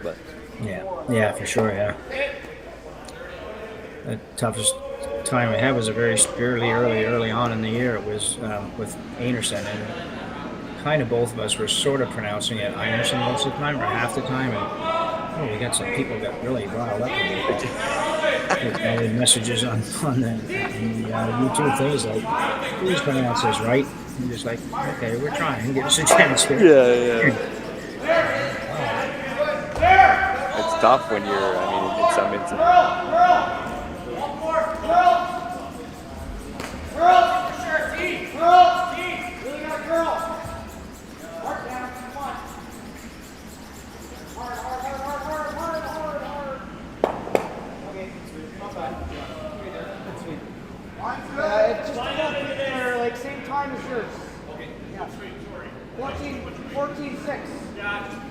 But yeah, for sure, yeah. The toughest time I had was a very early on in the year. It was with Anderson, and kind of both of us were sort of pronouncing it Anderson most of the time, or half the time, and we got some people got really riled up with all the messages on the YouTube things like, please pronounce this right. I'm just like, okay, we're trying. Give us a chance here. yeah. It's tough when you're, in some instances. Just there, like same time as yours. Okay. Yeah. 14-6. Yeah.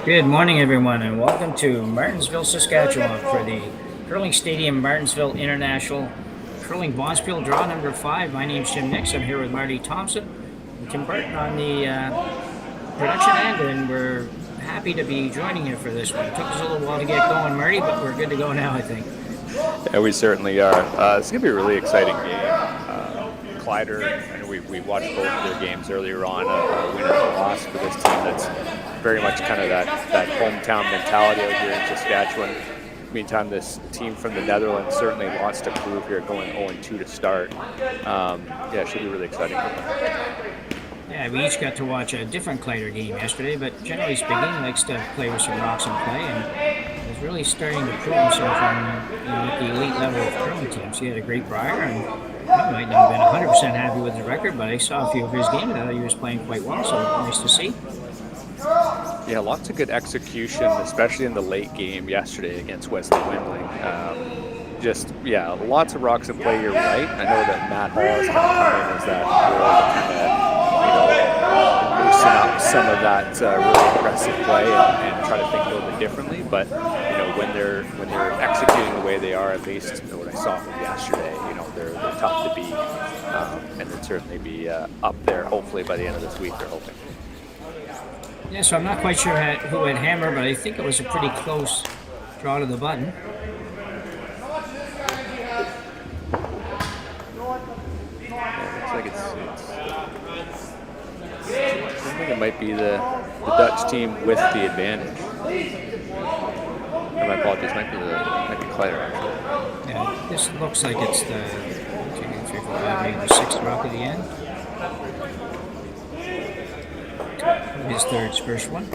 Good morning, everyone, and welcome to Martensville, Saskatchewan for the Curling Stadium Martensville International Curling Bonspiel Draw number 5. My name's Jim Nix. I'm here with Marty Thompson and Tim Burton on the production end, and we're happy to be joining you for this one. It took us a little while to get going, Marty, but we're good to go now, I think. Yeah, we certainly are. It's going to be a really exciting game. Kleiter, I know we watched both of their games earlier on, a win and a loss for this team that's very much kind of that hometown mentality out here in Saskatchewan. Meantime, this team from the Netherlands certainly wants to prove here, going 0-2 to start. Yeah, it should be really exciting. Yeah, we each got to watch a different Kleiter game yesterday, but generally speaking, he likes to play with some rocks and play, and he's really starting to prove himself on at the elite level of curling teams. He had a great Brier, and he might not have been 100% happy with the record, but I saw a few of his games, and I thought he was playing quite well, so nice to see. Yeah, lots of good execution, especially in the late game yesterday against Wesley Windling. Lots of rocks in play. You're right. I know that Matt Hall is kind of come in as that role to loosen up some of that really aggressive play and try to think a little bit differently. But when they're executing the way they are, at least what I saw from yesterday, they're tough to beat, and they'll certainly be up there. Hopefully by the end of this week, they're hoping. Yeah, so I'm not quite sure who had hammer, but I think it was a pretty close draw to the button. Yeah, it looks like I think it might be the Dutch team with the advantage. My apologies, might be Kleiter actually. Yeah, this looks like it's the 1, 2, 3, 4, 5, maybe the 6th rock at the end. His third first one.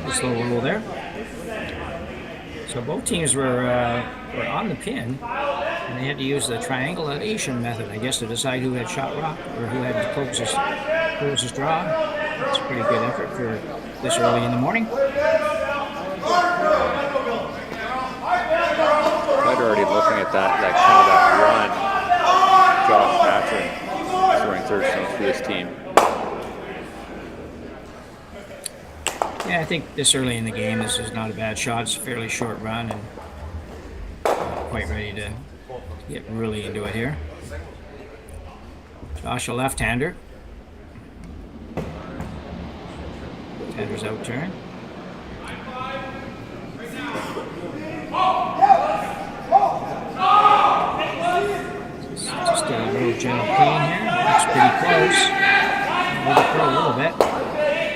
Nice little roll there. So both teams were on the pin, and they had to use the triangulation method, I guess, to decide who had shot rock or who had the closest draw. That's a pretty good effort for this early in the morning. Kleiter already looking at that run. Josh Patrick throwing third string for this team. Yeah, I think this early in the game, this is not a bad shot. It's a fairly short run, and quite ready to get really into it here. Josh, a left-hander. Left-hander's out turn. Just a little gentle pain here. Looks pretty close. Hold it for a little bit.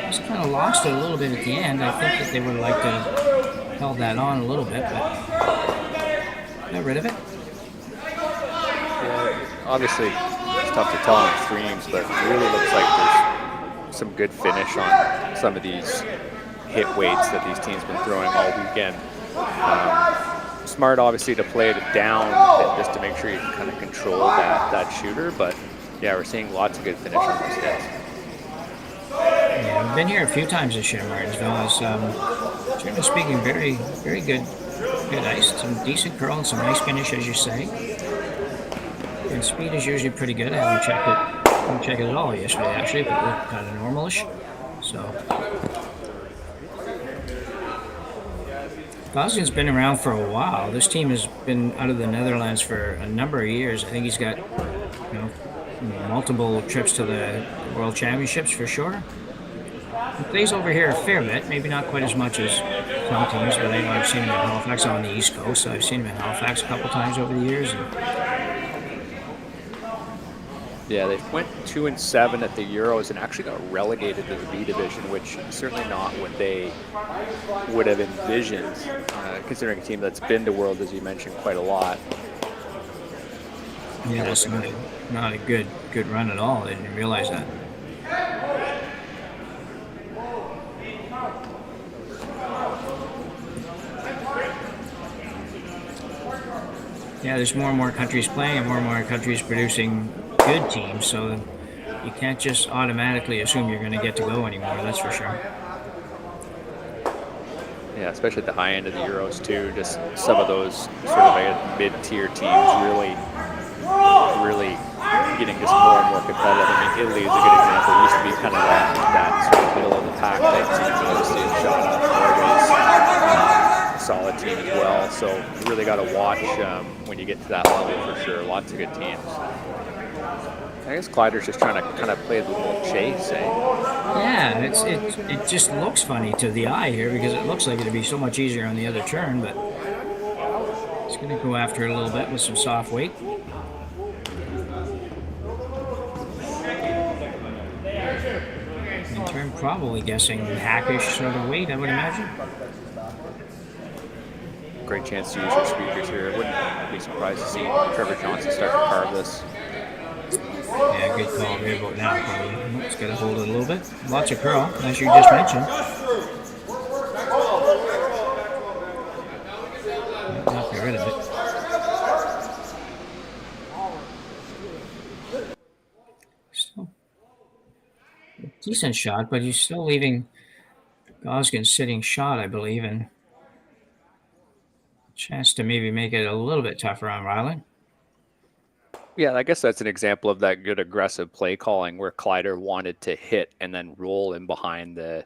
Just kind of lost it a little bit at the end. I think that they would have liked to have held that on a little bit, but got rid of it. Yeah, obviously, it's tough to tell on streams, but it really looks like there's some good finish on some of these hit weights that these teams have been throwing all weekend. Smart, obviously, to play it down just to make sure you can kind of control that shooter, but yeah, we're seeing lots of good finish on those hits. Yeah, I've been here a few times this year, Martensville. It's generally speaking, very, very good ice. Some decent curl and some nice finish, as you say. And speed is usually pretty good. I didn't check it at all yesterday, actually, but it looked kind of normalish. So, Gosgens been around for a while. This team has been out of the Netherlands for a number of years. I think he's got, multiple trips to the World Championships for sure. He plays over here a fair bit, maybe not quite as much as some teams, but I know I've seen him in Halifax on the East Coast, so I've seen him in Halifax a couple times over the years. Yeah, they went 2-7 at the Euros and actually got relegated to the B division, which is certainly not what they would have envisioned, considering a team that's been to World, as you mentioned, quite a lot. Yeah, that's not a good run at all. I didn't realize that. Yeah, there's more and more countries playing and more countries producing good teams, so you can't just automatically assume you're going to get to go anymore, that's for sure. Yeah, especially at the high end of the Euros too, just some of those sort of mid-tier teams really getting just more and more competitive. I mean, Italy is a good example. It used to be kind of that sort of middle of the pack type team, but obviously it's shot up. Norway's a solid team as well, so you really got to watch when you get to that level for sure. Lots of good teams. I guess Kleiter's just trying to kind of play the little chase, eh? Yeah, it just looks funny to the eye here because it looks like it'd be so much easier on the other turn, but it's going to go after it a little bit with some soft weight. In turn, probably guessing hackish sort of weight, I would imagine. Great chance to use your speakers here. I wouldn't be surprised to see Trevor Johnson start to carve this. Yeah, good call right about now, probably. It's got to hold it a little bit. Lots of curl, as you just mentioned. Not get rid of it. Still a decent shot, but he's still leaving Gosgens sitting shot, I believe, and chance to maybe make it a little bit tougher on Rylan. Yeah, I guess that's an example of that good aggressive play calling where Kleiter wanted to hit and then roll in behind it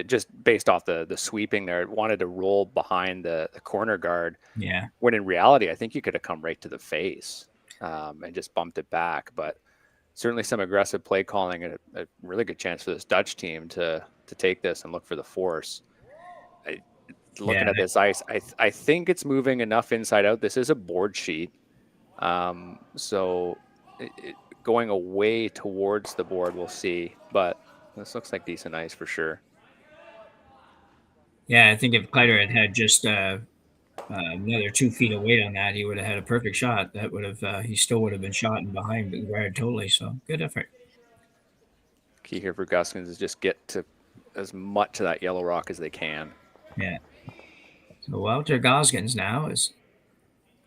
just based off the sweeping there. It wanted to roll behind the corner guard. Yeah. When in reality, I think you could have come right to the face and just bumped it back. But certainly some aggressive play calling and a really good chance for this Dutch team to take this and look for the force. Looking at this ice, I think it's moving enough inside out. This is a board sheet. So going away towards the board, we'll see. But this looks like decent ice for sure. Yeah, I think if Kleiter had just another 2 feet of weight on that, he would have had a perfect shot. That would have he still would have been shot and behind the guard totally. So good effort. Key here for Gosgens is just get to as much of that yellow rock as they can. Yeah. So Wouter Gosgens now is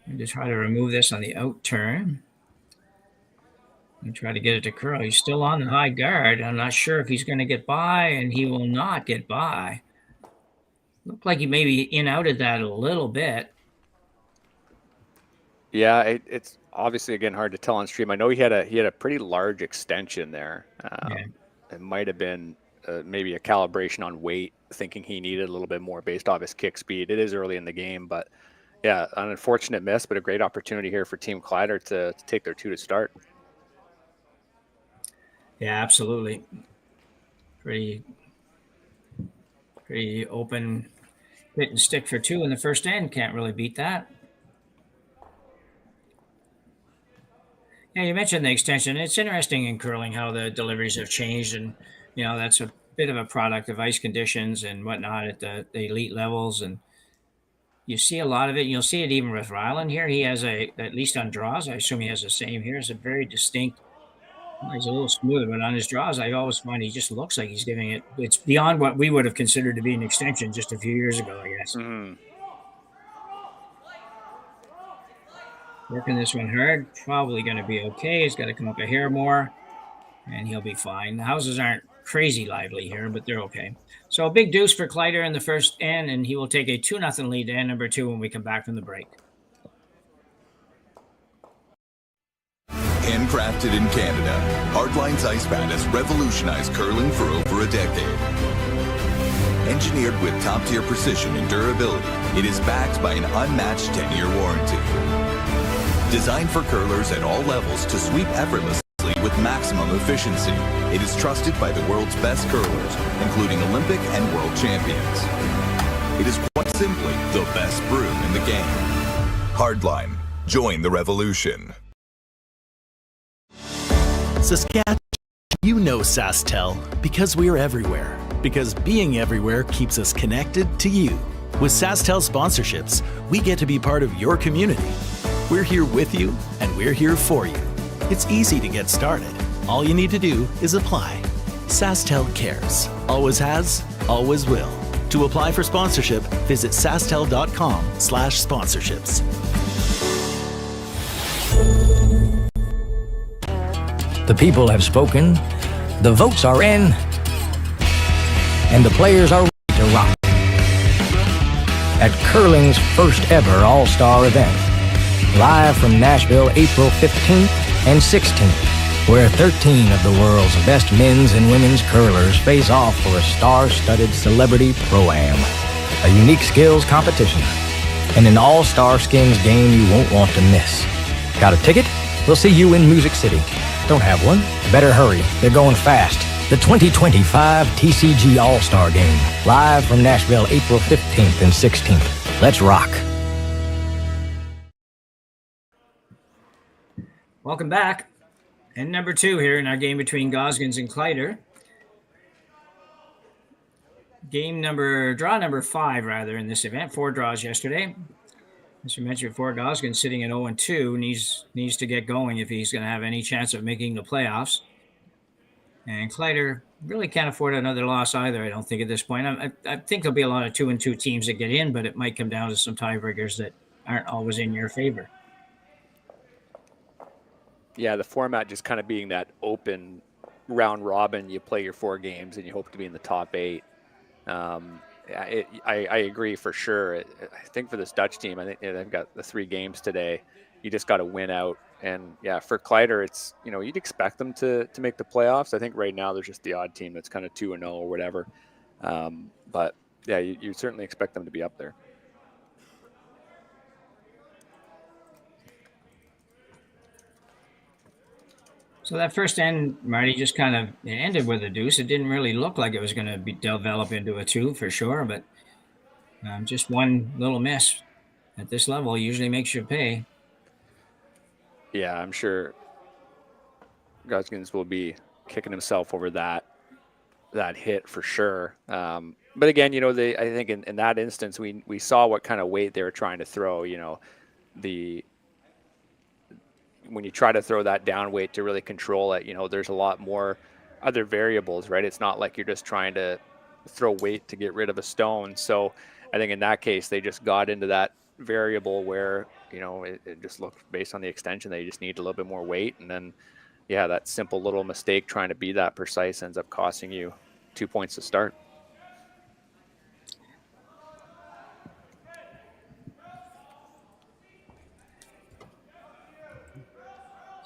going to try to remove this on the out turn and try to get it to curl. He's still on the high guard. I'm not sure if he's going to get by, and he will not get by. Looked like he maybe in-outed that a little bit. Yeah, it's obviously, again, hard to tell on stream. I know he had a pretty large extension there. It might have been maybe a calibration on weight, thinking he needed a little bit more based off his kick speed. It is early in the game, but yeah, an unfortunate miss, but a great opportunity here for Team Kleiter to take their 2 to start. Yeah, absolutely. Pretty open hit and stick for 2 in the first end. Can't really beat that. Yeah, you mentioned the extension. It's interesting in curling how the deliveries have changed, and that's a bit of a product of ice conditions and whatnot at the elite levels, and you see a lot of it. You'll see it even with Rylan here. He has at least on draws, I assume he has the same here. It's a very distinct. He's a little smoother, but on his draws, I always find he just looks like he's giving it. It's beyond what we would have considered to be an extension just a few years ago, I guess. Mm-hmm. Working this one hard, probably going to be okay. He's got to come up a hair more, and he'll be fine. The houses aren't crazy lively here, but they're okay. So a big deuce for Kleiter in the first end, and he will take a 2-0 lead to end number 2 when we come back from the break. Handcrafted in Canada, Hardline's Ice Pad has revolutionized curling for over a decade. Engineered with top-tier precision and durability, it is backed by an unmatched 10-year warranty. Designed for curlers at all levels to sweep effortlessly with maximum efficiency, it is trusted by the world's best curlers, including Olympic and world champions. It is quite simply the best broom in the game. Hardline, join the revolution. Saskatchewan, you know SaskTel because we're everywhere. Because being everywhere keeps us connected to you. With SaskTel sponsorships, we get to be part of your community. We're here with you, and we're here for you. It's easy to get started. All you need to do is apply. SaskTel cares. Always has, always will. To apply for sponsorship, visit sastel.com/sponsorships. The people have spoken, the votes are in, and the players are ready to rock. At curling's first ever All-Star event, live from Nashville, April 15th and 16th, where 13 of the world's best men's and women's curlers face off for a star-studded celebrity pro-am, a unique skills competition, and an all-star skins game you won't want to miss. Got a ticket? We'll see you in Music City. don't have one? Better hurry. They're going fast. The 2025 TCG All-Star Game. Live from Nashville, April 15th and 16th. Let's rock. Welcome back. And number 2 here in our game between Gosgens and Kleiter. Draw number 5, rather, in this event. 4 draws yesterday. As you mentioned before, Gosgens sitting at 0-2 needs to get going if he's going to have any chance of making the playoffs. And Kleiter really can't afford another loss either, I don't think, at this point. I think there'll be a lot of 2-2 teams that get in, but it might come down to some tiebreakers that aren't always in your favor. Yeah, the format just kind of being that open round robin. You play your 4 games and you hope to be in the top 8. I agree for sure. I think for this Dutch team, I think they've got the 3 games today. You just got to win out. And yeah, for Kleiter, it's, you'd expect them to make the playoffs. I think right now there's just the odd team that's kind of 2-0 or whatever. But yeah, you certainly expect them to be up there. So that first end, Marty, just kind of ended with a deuce. It didn't really look like it was going to develop into a 2 for sure, but just one little miss at this level usually makes you pay. Yeah, I'm sure Gosgens will be kicking himself over that hit for sure. But again, I think in that instance, we saw what kind of weight they were trying to throw. When you try to throw that down weight to really control it, there's a lot more other variables, right? It's not like you're just trying to throw weight to get rid of a stone. So I think in that case, they just got into that variable where, it just looked based on the extension, they just need a little bit more weight. And then, yeah, that simple little mistake trying to be that precise ends up costing you 2 points to start.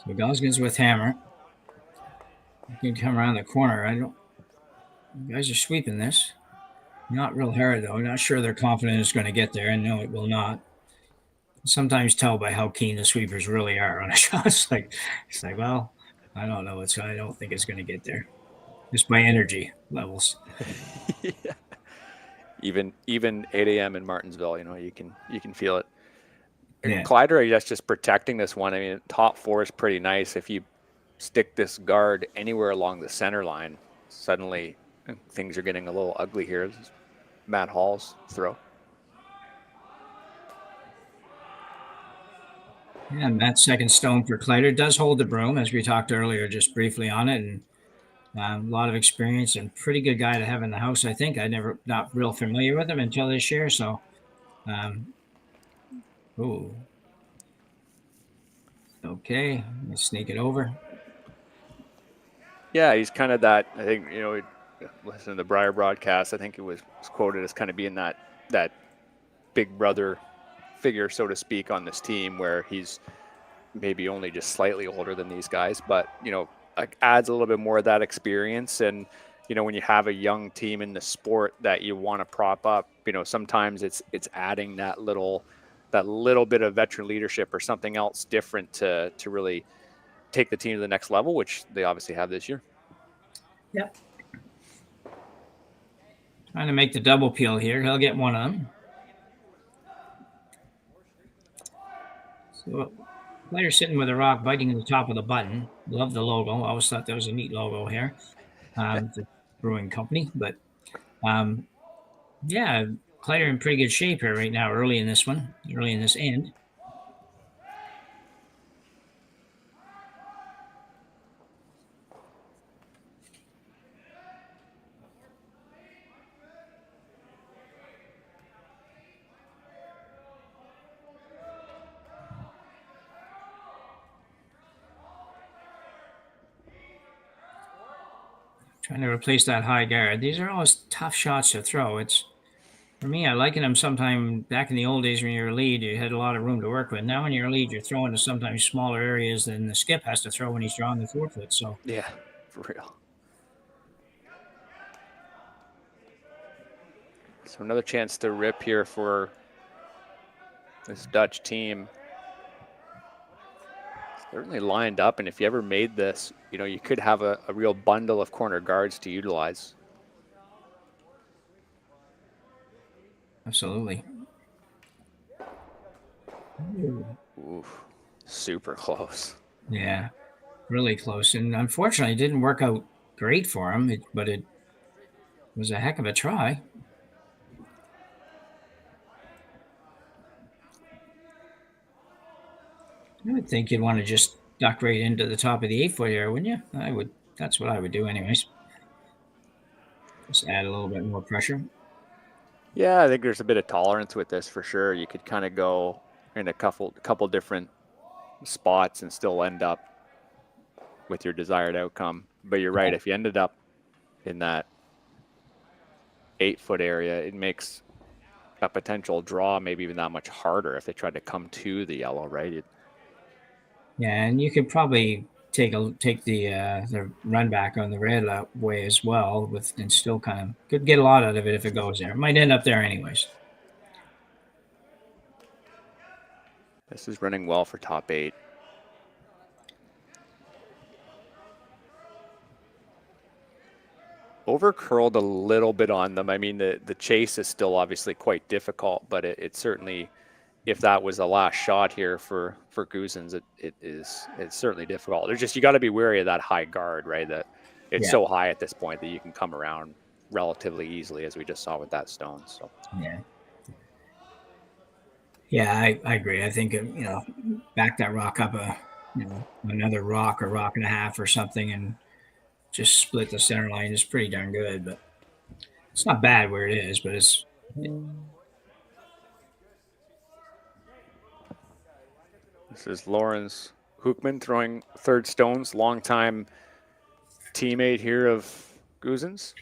So Gosgens with hammer. You can come around the corner. You guys are sweeping this. Not real hard, though. Not sure they're confident it's going to get there, and no, it will not. Sometimes tell by how keen the sweepers really are on a shot. It's like, well, I don't know. I don't think it's going to get there. Just by energy levels. Yeah. Even 8 a.m. in Martensville, you can feel it. Yeah. Kleiter, that's just protecting this one. I mean, top 4 is pretty nice. If you stick this guard anywhere along the center line, suddenly things are getting a little ugly here. This is Matt Hall's throw. Yeah, and that second stone for Kleiter does hold the broom, as we talked earlier, just briefly on it, and a lot of experience and pretty good guy to have in the house. I think not real familiar with him until this year. So, okay, let's sneak it over. Yeah, he's kind of that. I think listen to the Briar broadcast. I think it was quoted as kind of being that big brother figure, so to speak, on this team, where he's maybe only just slightly older than these guys, but adds a little bit more of that experience. And when you have a young team in the sport that you want to prop up, sometimes it's adding that little bit of veteran leadership or something else different to really take the team to the next level, which they obviously have this year. Yep. Trying to make the double peel here. He'll get one of them. So Kleiter sitting with a rock, biting the top of the button. Love the logo. I always thought that was a neat logo here. The brewing company. But, yeah, Kleiter in pretty good shape here right now, early in this end. Trying to replace that high guard. These are always tough shots to throw. For me, I liken them sometime back in the old days when you were a lead, you had a lot of room to work with. Now when you're a lead, you're throwing to sometimes smaller areas than the skip has to throw when he's drawing the 4-foot. So yeah, for real. So another chance to rip here for this Dutch team. certainly lined up, and if you ever made this, you know, you could have a real bundle of corner guards to utilize. Absolutely. Oof, super close. Yeah, really close. And unfortunately, it didn't work out great for him, but it was a heck of a try. I would think you'd want to just duck right into the top of the 8-foot area, wouldn't you? I would. That's what I would do, anyways. Just add a little bit more pressure. Yeah, I think there's a bit of tolerance with this for sure. You could kind of go in a couple different spots and still end up with your desired outcome. But you're right, if you ended up in that 8-foot area, it makes a potential draw maybe even that much harder if they tried to come to the yellow, right? Yeah, and you could probably take the run back on the red way as well, and still kind of could get a lot out of it if it goes there. It might end up there anyways. This is running well for top 8. Over curled a little bit on them. I mean, the chase is still obviously quite difficult, but it certainly, if that was the last shot here for Gosgens, it's certainly difficult. There's just, you got to be wary of that high guard, right? That it's so high at this point that you can come around relatively easily, as we just saw with that stone. So yeah, I agree. I think back that rock up another rock or rock and a half or something, and just split the center line is pretty darn good. But it's not bad where it is, but it's. This is Lawrence Hoekman throwing third stones, longtime teammate here of Gosgens.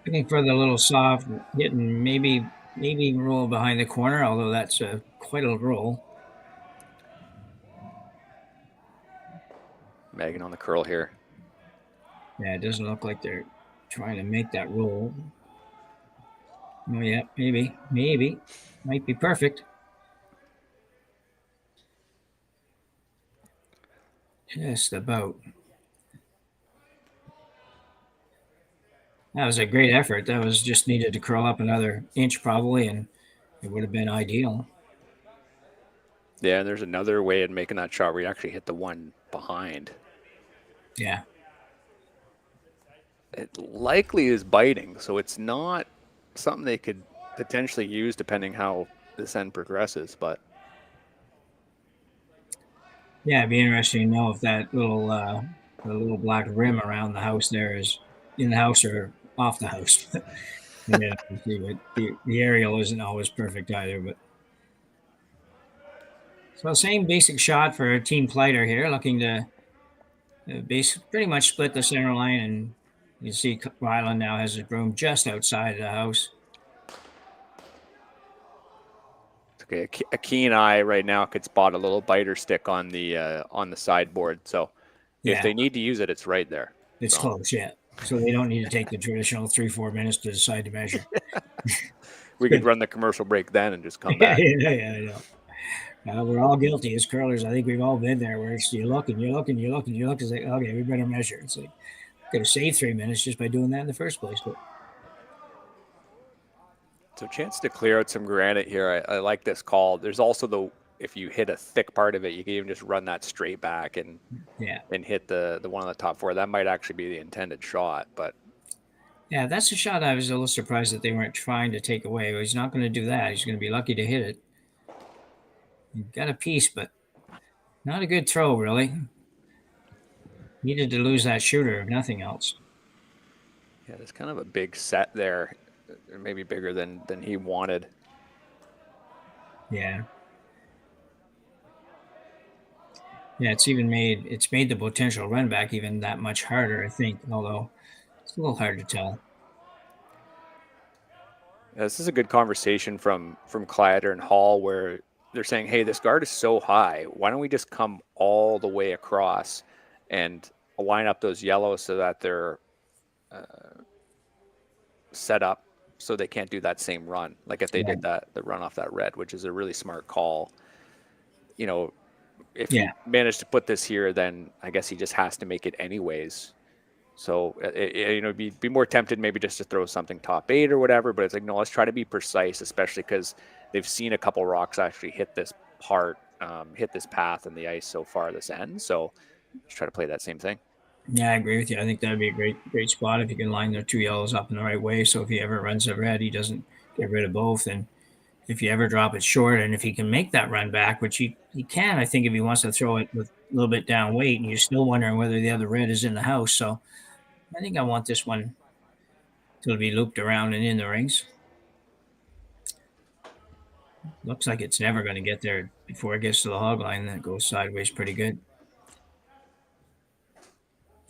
Looking for the little soft hitting, maybe roll behind the corner, although that's quite a roll. Megan on the curl here. Yeah, it doesn't look like they're trying to make that roll. Oh yeah, maybe might be perfect. Just about. That was a great effort. That was just needed to curl up another inch probably, and it would have been ideal. Yeah, and there's another way of making that shot where you actually hit the one behind. Yeah. It likely is biting, so it's not something they could potentially use depending how this end progresses, but. Yeah, it'd be interesting to know if that little the little black rim around the house there is in the house or off the house. Yeah, the aerial isn't always perfect either, but. So same basic shot for Team Kleiter here, looking to pretty much split the center line, and you see Rylan now has his broom just outside the house. Okay, a keen eye right now could spot a little biter stick on the sideboard. So if they need to use it, it's right there. It's close, yeah. So they don't need to take the traditional 3-4 minutes to decide to measure. We could run the commercial break then and just come back. Yeah, I know. We're all guilty as curlers. I think we've all been there where it's you look and you look and you look and you look. It's like, okay, we better measure. It's like, could have saved 3 minutes just by doing that in the first place. But. So chance to clear out some granite here. I like this call. There's also if you hit a thick part of it, you can even just run that straight back and hit the one on the top 4. That might actually be the intended shot, but. Yeah, that's a shot I was a little surprised that they weren't trying to take away. He's not going to do that. He's going to be lucky to hit it. He got a piece, but not a good throw, really. Needed to lose that shooter, if nothing else. Yeah, there's kind of a big set there. Maybe bigger than he wanted. Yeah. Yeah, it's made the potential run back even that much harder, I think, although it's a little hard to tell. Yeah, this is a good conversation from Kleiter and Hall, where they're saying, hey, this guard is so high. Why don't we just come all the way across and line up those yellows so that they're set up so they can't do that same run. Like if they did that, the run off that red, which is a really smart call. You know, if he managed to put this here, then I guess he just has to make it anyways. So, you know, be more tempted maybe just to throw something top 8 or whatever, but it's like, no, let's try to be precise, especially because they've seen a couple rocks actually hit this part, hit this path in the ice so far this end. So just try to play that same thing. Yeah, I agree with you. I think that'd be a great spot if you can line the 2 yellows up in the right way. So if he ever runs a red, he doesn't get rid of both. And if you ever drop it short, and if he can make that run back, which he can, I think if he wants to throw it with a little bit down weight, and you're still wondering whether the other red is in the house. So I think I want this one to be looped around and in the rings. Looks like it's never going to get there before it gets to the hog line. That goes sideways pretty good.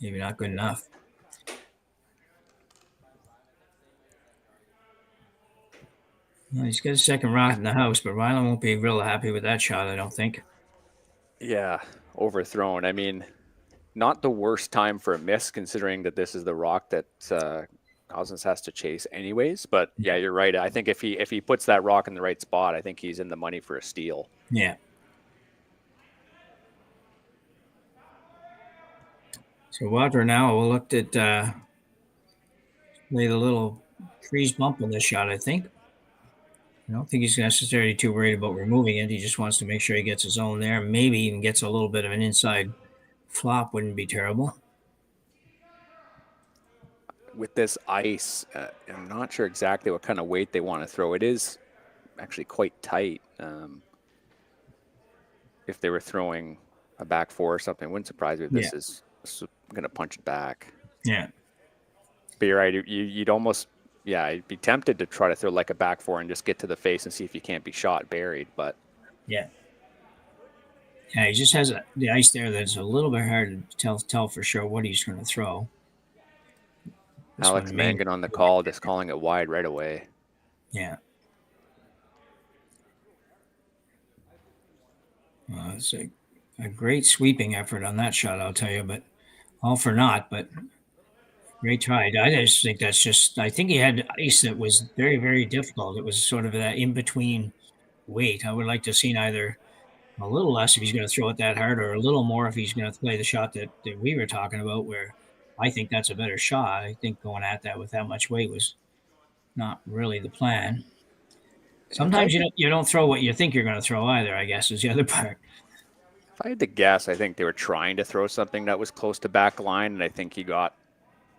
Maybe not good enough. Well, he's got a second rock in the house, but Rylan won't be real happy with that shot, I don't think. Yeah, overthrown. I mean, not the worst time for a miss, considering that this is the rock that Gosgens has to chase anyways. But yeah, you're right. I think if he puts that rock in the right spot, I think he's in the money for a steal. Yeah. So Wouter now will look at made a little freeze bump in this shot, I think. I don't think he's necessarily too worried about removing it. He just wants to make sure he gets his own there. Maybe even gets a little bit of an inside flop. Wouldn't be terrible. With this ice, I'm not sure exactly what kind of weight they want to throw. It is actually quite tight. If they were throwing a back 4 or something, it wouldn't surprise me if this is going to punch it back. Yeah. But you're right. You'd almost, you'd be tempted to try to throw like a back 4 and just get to the face and see if you can't be shot buried. But yeah, he just has the ice there that's a little bit hard to tell for sure what he's going to throw. Alex Mangan on the call, just calling it wide right away. Yeah. It's a great sweeping effort on that shot, I'll tell you, but all for naught. But great try. I just think I think he had ice that was very, very difficult. It was sort of that in-between weight. I would like to have seen either a little less if he's going to throw it that hard, or a little more if he's going to play the shot that we were talking about, where I think that's a better shot. I think going at that with that much weight was not really the plan. Sometimes you don't throw what you think you're going to throw either, I guess, is the other part. If I had to guess, I think they were trying to throw something that was close to back line, and I think he got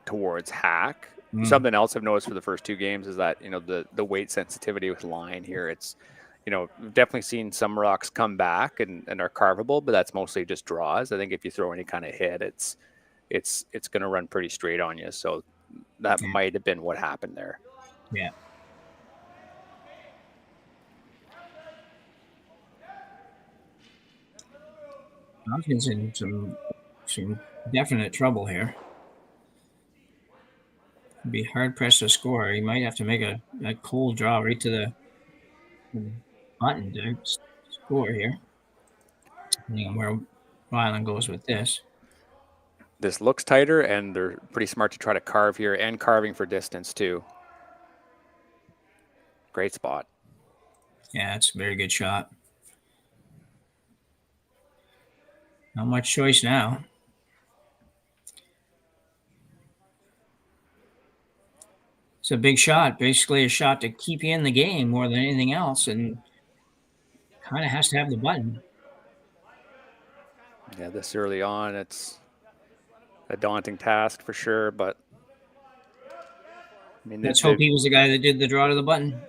towards hack. Something else I've noticed for the first 2 games is that, you know, the weight sensitivity with line here, it's, you know, we've definitely seen some rocks come back and are carvable, but that's mostly just draws. I think if you throw any kind of hit, it's going to run pretty straight on you. So that might have been what happened there. Yeah. Gosgens in some definite trouble here. It'd be hard pressed to score. He might have to make a cold draw right to the button to score here. Depending on where Rylan goes with this. This looks tighter, and they're pretty smart to try to carve here, and carving for distance too. Great spot. Yeah, it's a very good shot. Not much choice now. It's a big shot, basically a shot to keep you in the game more than anything else, and kind of has to have the button. Yeah, this early on, it's a daunting task for sure, but I mean, let's hope he was the guy that did the draw to the button.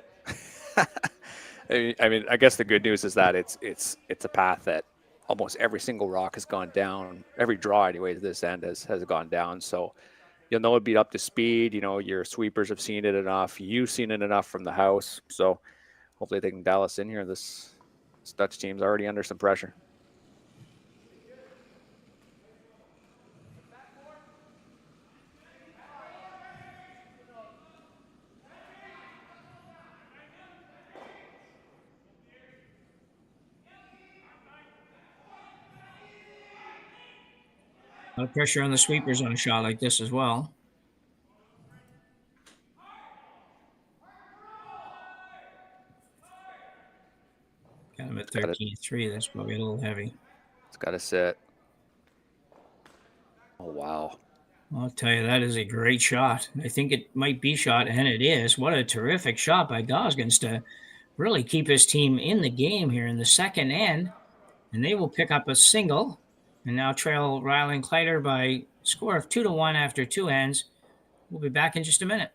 I mean, I guess the good news is that it's a path that almost every single rock has gone down. Every draw, anyway, to this end has gone down. So you'll know it'd be up to speed. You know, your sweepers have seen it enough. You've seen it enough from the house. So hopefully they can dial us in here. This Dutch team's already under some pressure. A lot of pressure on the sweepers on a shot like this as well. Got him at 13-3. That's probably a little heavy. It's got to sit. Oh, wow. I'll tell you, that is a great shot. I think it might be shot, and it is. What a terrific shot by Gosgens to really keep his team in the game here in the second end. And they will pick up a single and now trail Rylan Kleiter by a score of 2-1 after 2 ends. We'll be back in just a minute.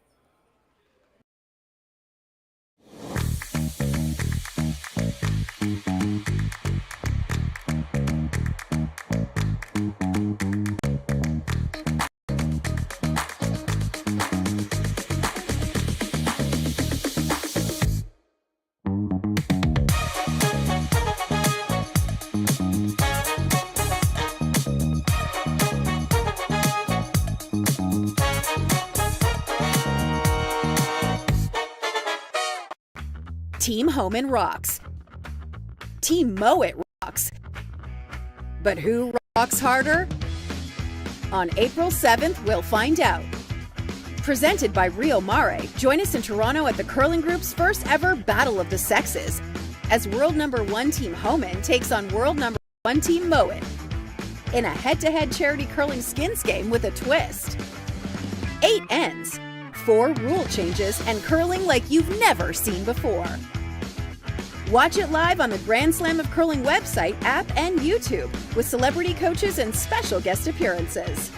Team Homan rocks. Team Mowat rocks. But who rocks harder? On April 7th, we'll find out. Presented by Rio Mare, join us in Toronto at the Curling Group's first ever Battle of the Sexes, as world number 1 Team Homan takes on world number 1 Team Mowat in a head-to-head charity curling skins game with a twist. 8 ends, 4 rule changes, and curling like you've never seen before. Watch it live on the Grand Slam of Curling website, app, and YouTube with celebrity coaches and special guest appearances.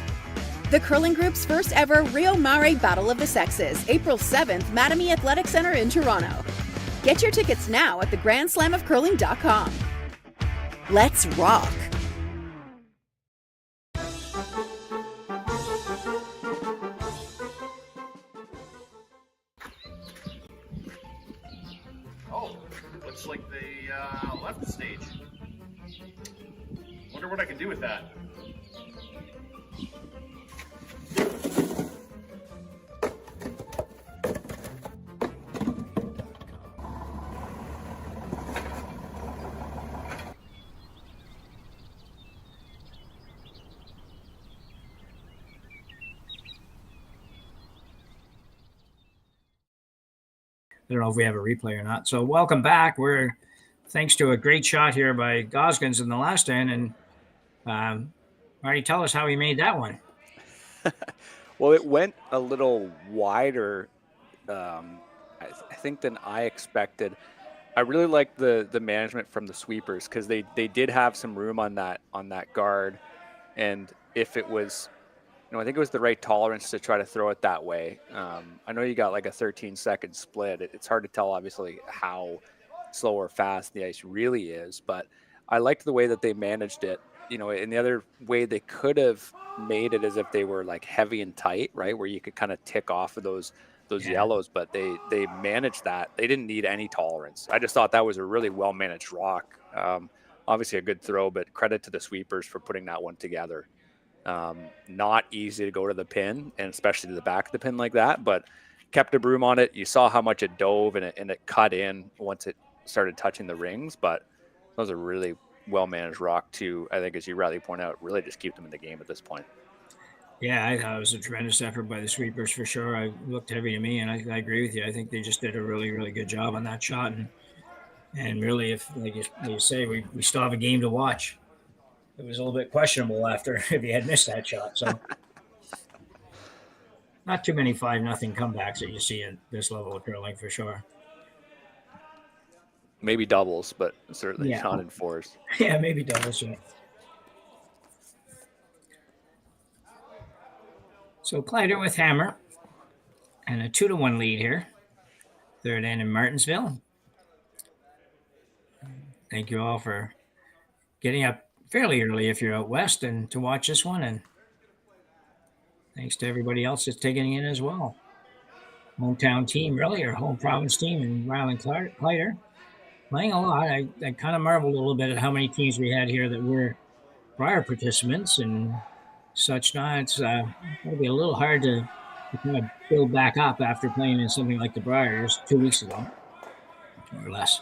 The Curling Group's first ever Rio Mare Battle of the Sexes, April 7th, Mattamy Athletic Center in Toronto. Get your tickets now at thegrandslamofcurling.com. Let's rock! Looks like they left the stage. Wonder what I can do with that. I don't know if we have a replay or not. So welcome back. We're thanks to a great shot here by Gosgens in the last end. And Marty, tell us how he made that one. Well, it went a little wider, I think, than I expected. I really like the management from the sweepers because they did have some room on that guard, and if it was, I think it was the right tolerance to try to throw it that way. I know you got like a 13-second split. It's hard to tell, obviously, how slow or fast the ice really is, but I liked the way that they managed it. In the other way, they could have made it as if they were like heavy and tight, right, where you could kind of tick off of those yellows, but they managed that. They didn't need any tolerance. I just thought that was a really well-managed rock. Obviously a good throw, but credit to the sweepers for putting that one together. Not easy to go to the pin, and especially to the back of the pin like that, but kept a broom on it. You saw how much it dove and it cut in once it started touching the rings, but that was a really well-managed rock too. I think, as you rightly point out, really just keep them in the game at this point. Yeah, I thought it was a tremendous effort by the sweepers for sure. I looked heavy to me, and I agree with you. I think they just did a really, really good job on that shot. And really, if, like you say, we still have a game to watch. It was a little bit questionable after if he had missed that shot. So not too many 5-0 comebacks that you see at this level of curling for sure. Maybe doubles, but certainly not in fours. Yeah, maybe doubles. Yeah. So Kleiter with hammer and a 2-1 lead here. Third end in Martensville. Thank you all for getting up fairly early if you're out west and to watch this one. And thanks to everybody else that's taking it in as well. Hometown team, really, or home province team, and Rylan Kleiter playing a lot. I kind of marveled a little bit at how many teams we had here that were prior participants and such. Now it's going to be a little hard to kind of build back up after playing in something like the Briars 2 weeks ago, or less.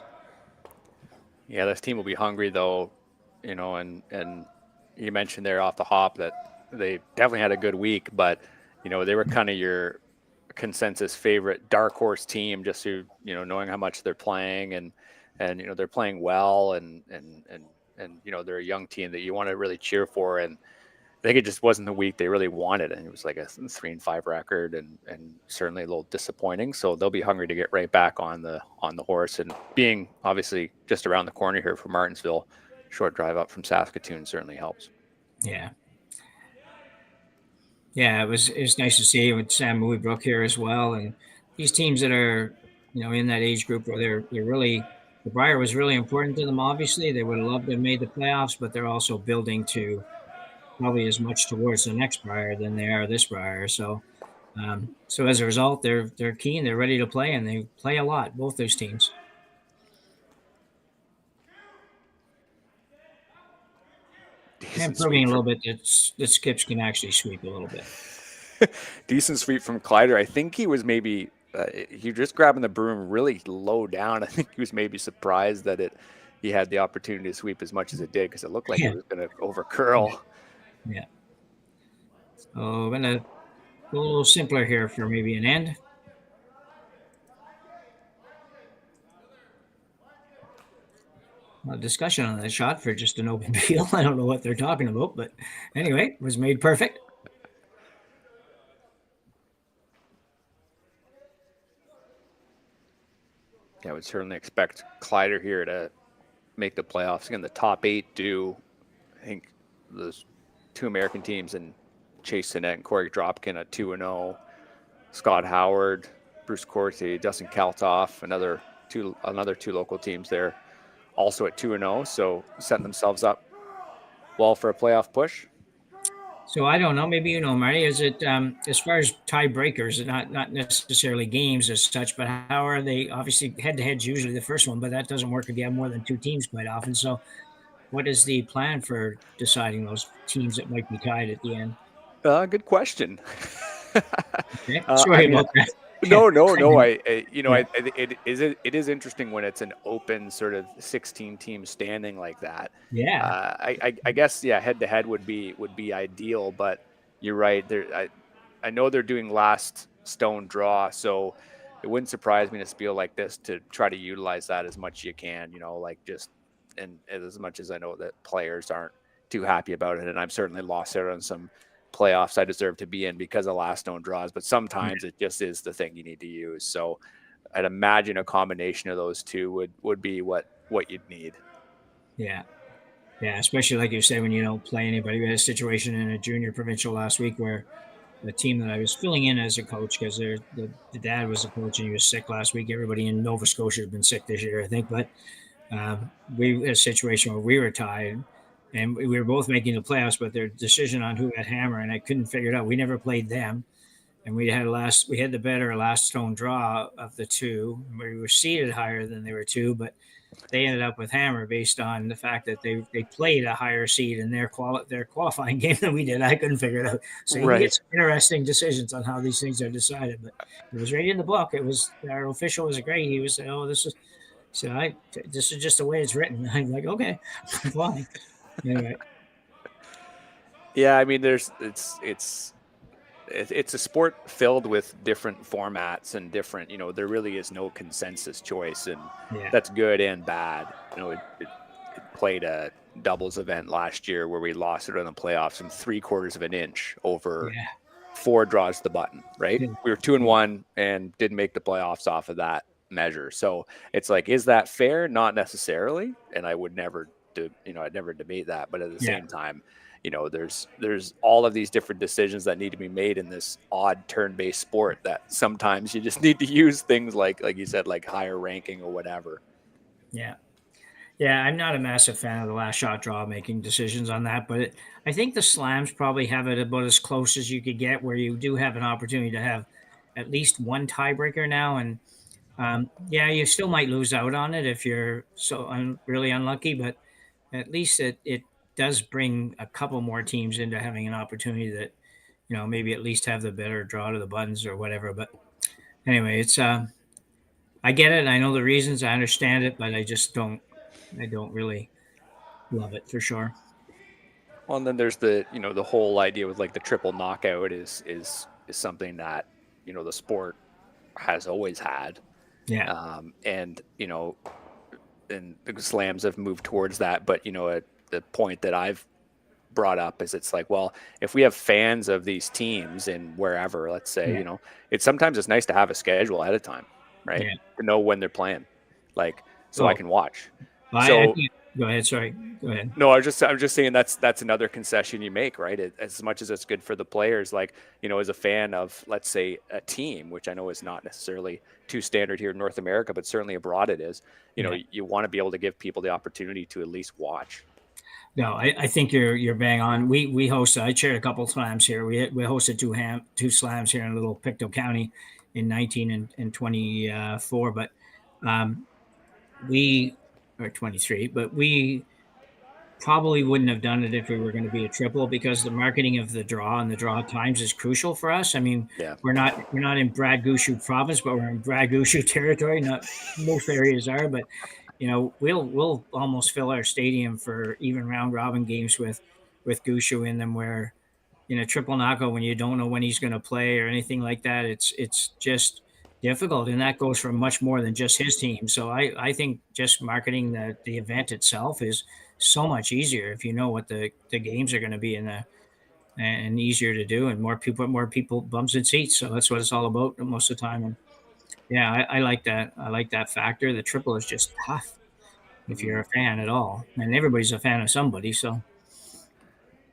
Yeah, this team will be hungry though, and you mentioned there off the hop that they definitely had a good week, but they were kind of your consensus favorite dark horse team, just through knowing how much they're playing, and they're playing well, and they're a young team that you want to really cheer for. And I think it just wasn't the week they really wanted, and it was like a 3-5 record, and certainly a little disappointing. So they'll be hungry to get right back on the horse, and being obviously just around the corner here from Martensville, short drive up from Saskatoon certainly helps. Yeah. Yeah, it was nice to see with Sam Moveybrook here as well, and these teams that are in that age group where they're really, the Brier was really important to them. Obviously, they would have loved to have made the playoffs, but they're also building to probably as much towards the next Brier than they are this Brier. So, so as a result, they're keen, they're ready to play, and they play a lot, both those teams. And proving a little bit that Skips can actually sweep a little bit. Decent sweep from Kleiter. I think he was maybe he was just grabbing the broom really low down. I think he was maybe surprised that he had the opportunity to sweep as much as it did, because it looked like it was going to over curl. Yeah. So I'm going to go a little simpler here for maybe an end. A discussion on that shot for just an open field. I don't know what they're talking about, but anyway, it was made perfect. Yeah, I would certainly expect Kleiter here to make the playoffs. Again, the top 8 do. I think those 2 American teams, and Chase Sinet and Corey Dropkin at 2-0. Scott Howard, Bruce Corte, Dustin Kaltoff, another two local teams there, also at 2-0. So setting themselves up well for a playoff push. So I don't know. Maybe Marty. Is it as far as tiebreakers, not necessarily games as such, but how are they? Obviously, head-to-head's usually the first one, but that doesn't work if you have more than 2 teams quite often. So, what is the plan for deciding those teams that might be tied at the end? Good question. Okay. Sorry about that. No. It is interesting when it's an open sort of 16-team standing like that. Yeah. I guess head to head would be ideal, but you're right. I know they're doing last stone draw, so it wouldn't surprise me in a spiel like this to try to utilize that as much as you can. And as much as I know that players aren't too happy about it, and I've certainly lost out on some playoffs I deserve to be in because of last stone draws, but sometimes it just is the thing you need to use. So I'd imagine a combination of those two would be what you'd need. Yeah, especially like you say, when you don't play anybody. We had a situation in a junior provincial last week where the team that I was filling in as a coach, because the dad was a coach and he was sick last week. Everybody in Nova Scotia had been sick this year, I think, but we had a situation where we were tied. And we were both making the playoffs, but their decision on who had hammer, and I couldn't figure it out. We never played them, and we had the better last stone draw of the 2. We were seated higher than they were 2, but they ended up with hammer based on the fact that they played a higher seed in their qualifying game than we did. I couldn't figure it out. So you get some interesting decisions on how these things are decided. But it was right in the book. It was, our official was great. He was, this is just the way it's written. I'm like, okay, fine. Anyway. Yeah, I mean, it's a sport filled with different formats and different. There really is no consensus choice, and that's good and bad. It played a doubles event last year where we lost it in the playoffs from 3/4 of an inch over 4 draws to the button. Right, we were 2-1 and didn't make the playoffs off of that measure. So it's like, is that fair? Not necessarily, and I would never. I'd never debate that, but at the same time, there's all of these different decisions that need to be made in this odd turn-based sport that sometimes you just need to use things like you said, like higher ranking or whatever. Yeah, I'm not a massive fan of the last shot draw making decisions on that, but I think the slams probably have it about as close as you could get, where you do have an opportunity to have at least one tiebreaker now, and you still might lose out on it if you're really unlucky, but at least it does bring a couple more teams into having an opportunity that, maybe at least have the better draw to the buttons or whatever. But anyway, it's I get it. I know the reasons. I understand it, but I don't really love it for sure. Well, and then there's the the whole idea with like the triple knockout is something that the sport has always had, Yeah. and and the slams have moved towards that. But the point that I've brought up is it's like, well, if we have fans of these teams in wherever, let's say, Yeah. it's nice to have a schedule ahead of time, right? Yeah. To know when they're playing, like so I Oh, can watch. I So think, go ahead. Sorry. Go ahead. no, I'm just saying that's another concession you make, right? As much as it's good for the players, like as a fan of, let's say, a team, which I know is not necessarily too standard here in North America, but certainly abroad it is. Yeah. You want to be able to give people the opportunity to at least watch. No, I think you're bang on. We hosted. I chaired a couple slams here. We hosted two slams here in Little Pictou County in 19 and 24, but we or 23, but we probably wouldn't have done it if we were going to be a triple, because the marketing of the draw and the draw times is crucial for us. I mean, Yeah. we're not in Brad Gushu province, but we're in Brad Gushu territory. Not most areas are, but we'll almost fill our stadium for even round robin games with Gushu in them, where in a triple knockout, when you don't know when he's going to play or anything like that, it's just difficult, and that goes for much more than just his team. So I think just marketing the event itself is so much easier if you know what the games are going to be and easier to do, and more people bums and seats. So that's what it's all about most of the time. And yeah, I like that. I like that factor. The triple is just tough if you're a fan at all, and everybody's a fan of somebody. So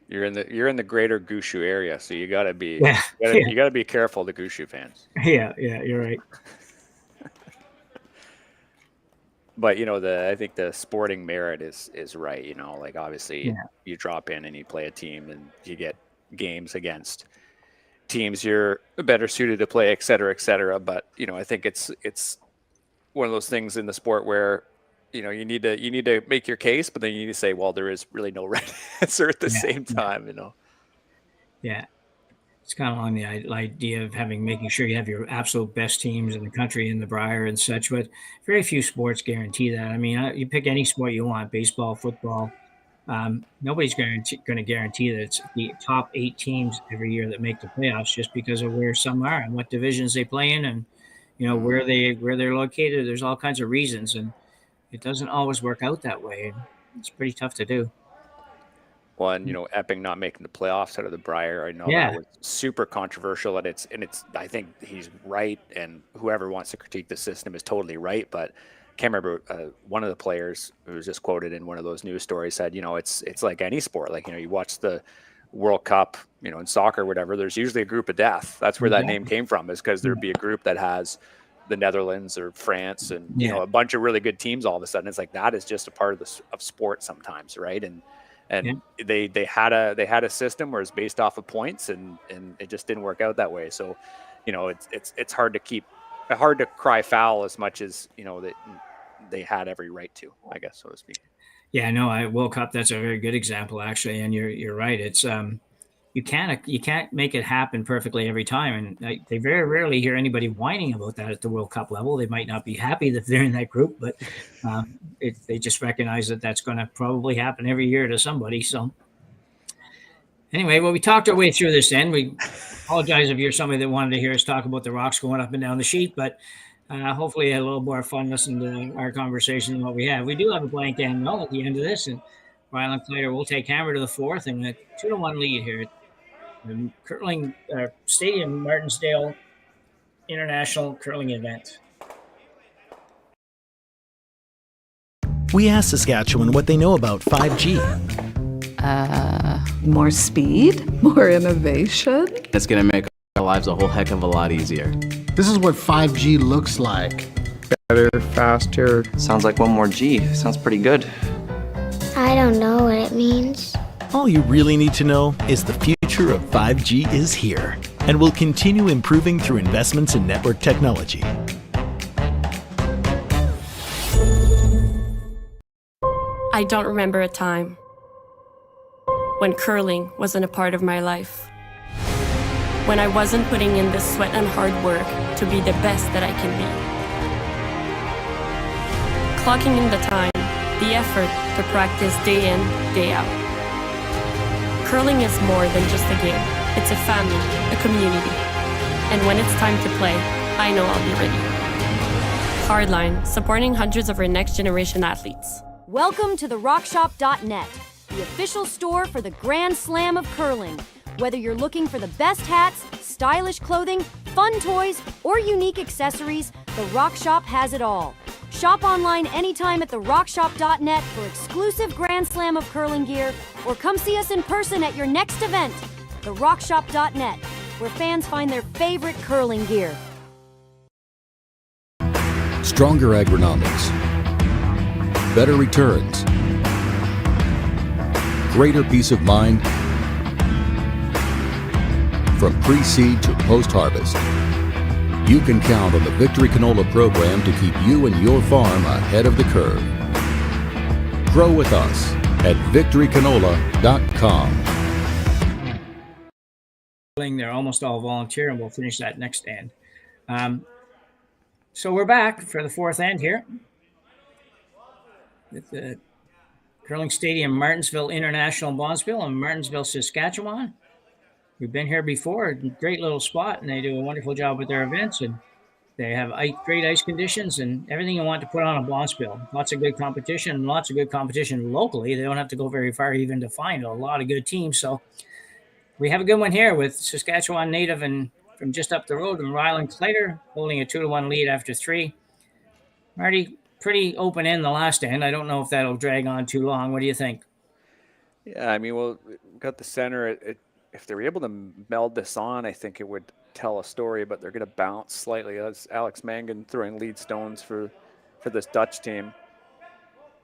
You're in the greater Gushu area, so you gotta be Yeah. you gotta be careful, the Gushu fans. yeah, you're right. But I think the sporting merit is right. Like obviously Yeah. you drop in and you play a team and you get games against teams you're better suited to play, et cetera, et cetera. But I think it's one of those things in the sport where you need to make your case, but then you need to say, well, there is really no right answer at the same time. Yeah. It's kind of along the idea of making sure you have your absolute best teams in the country in the Brier and such, but very few sports guarantee that. I mean, you pick any sport you want, baseball, football. Nobody's going to guarantee that it's the top 8 teams every year that make the playoffs, just because of where some are and what divisions they play in, and where they're located. There's all kinds of reasons, and it doesn't always work out that way. It's pretty tough to do. Well, and Epping not making the playoffs out of the Brier, I know Yeah. that was super controversial, and it's I think he's right, and whoever wants to critique the system is totally right. But I can't remember, one of the players who was just quoted in one of those news stories said, it's like any sport. Like you watch the World Cup, in soccer, whatever. There's usually a group of death. That's where that name came from, is because there'd be a group that has the Netherlands or France and a bunch of really good teams. All of a sudden, it's like that is just a part of sport sometimes, right? And they had a system where it's based off of points, and it just didn't work out that way. So it's hard to cry foul as much as that they had every right to, I guess, so to speak. Yeah, no, World Cup, that's a very good example, actually, and you're right. It's you can't make it happen perfectly every time, and they very rarely hear anybody whining about that at the World Cup level. They might not be happy that they're in that group, but they just recognize that that's going to probably happen every year to somebody. So anyway, well, we talked our way through this end. We apologize if you're somebody that wanted to hear us talk about the rocks going up and down the sheet, but hopefully you had a little more fun listening to our conversation than what we have. We do have a blank end null at the end of this, and Rylan Kleiter will take hammer to the 4th, and a 2-1 lead here at the curling stadium, Martensville International Curling Event. We asked Saskatchewan what they know about 5G. More speed, more innovation. It's going to make our lives a whole heck of a lot easier. This is what 5G looks like. Better, faster. Sounds like one more G. Sounds pretty good. I don't know what it means. All you really need to know is the future of 5G is here and will continue improving through investments in network technology. I don't remember a time when curling wasn't a part of my life. When I wasn't putting in the sweat and hard work to be the best that I can be. Clocking in the time, the effort to practice day in, day out. curling is more than just a game. It's a family, a community. And when it's time to play, I know I'll be ready. Hardline, supporting hundreds of our next generation athletes. Welcome to the RockShop.net, the official store for the Grand Slam of curling. Whether you're looking for the best hats, stylish clothing, fun toys, or unique accessories, the Rock Shop has it all. Shop online anytime at therockshop.net for exclusive Grand Slam of curling gear, or come see us in person at your next event. Therockshop.net, where fans find their favorite curling gear. Stronger agronomics, better returns, greater peace of mind. From pre-seed to post-harvest, you can count on the Victory Canola program to keep you and your farm ahead of the curve. Grow with us at victorycanola.com. They're almost all volunteer, and we'll finish that next end. So we're back for the fourth end here at the Curling Stadium, Martensville International Bondsville in Martensville, Saskatchewan. We've been here before, great little spot, and they do a wonderful job with their events, and they have great ice conditions and everything you want to put on a bonspiel. Lots of good competition, lots of good competition locally. They don't have to go very far even to find a lot of good teams. So we have a good one here with Saskatchewan native and from just up the road, and Rylan Kleiter holding a 2-1 lead after 3. Marty, pretty open end the last end. I don't know if that'll drag on too long. What do you think? Yeah, I mean, well, we've got the center. If they were able to meld this on, I think it would tell a story, but they're going to bounce slightly. That's Alex Mangan throwing lead stones for this Dutch team.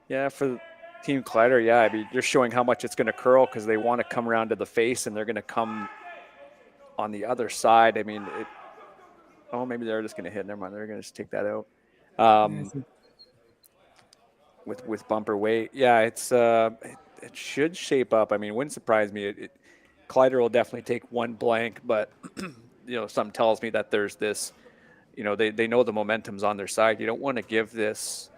Yeah, for Team Kleiter, yeah, I mean, you're showing how much it's going to curl because they want to come around to the face, and they're going to come on the other side. I mean, maybe they're just going to hit. Never mind, they're going to just take that out. With bumper weight, yeah, it should shape up. I mean, it wouldn't surprise me. Kleiter will definitely take one blank, but something tells me that there's this, they know the momentum's on their side. You don't want to give this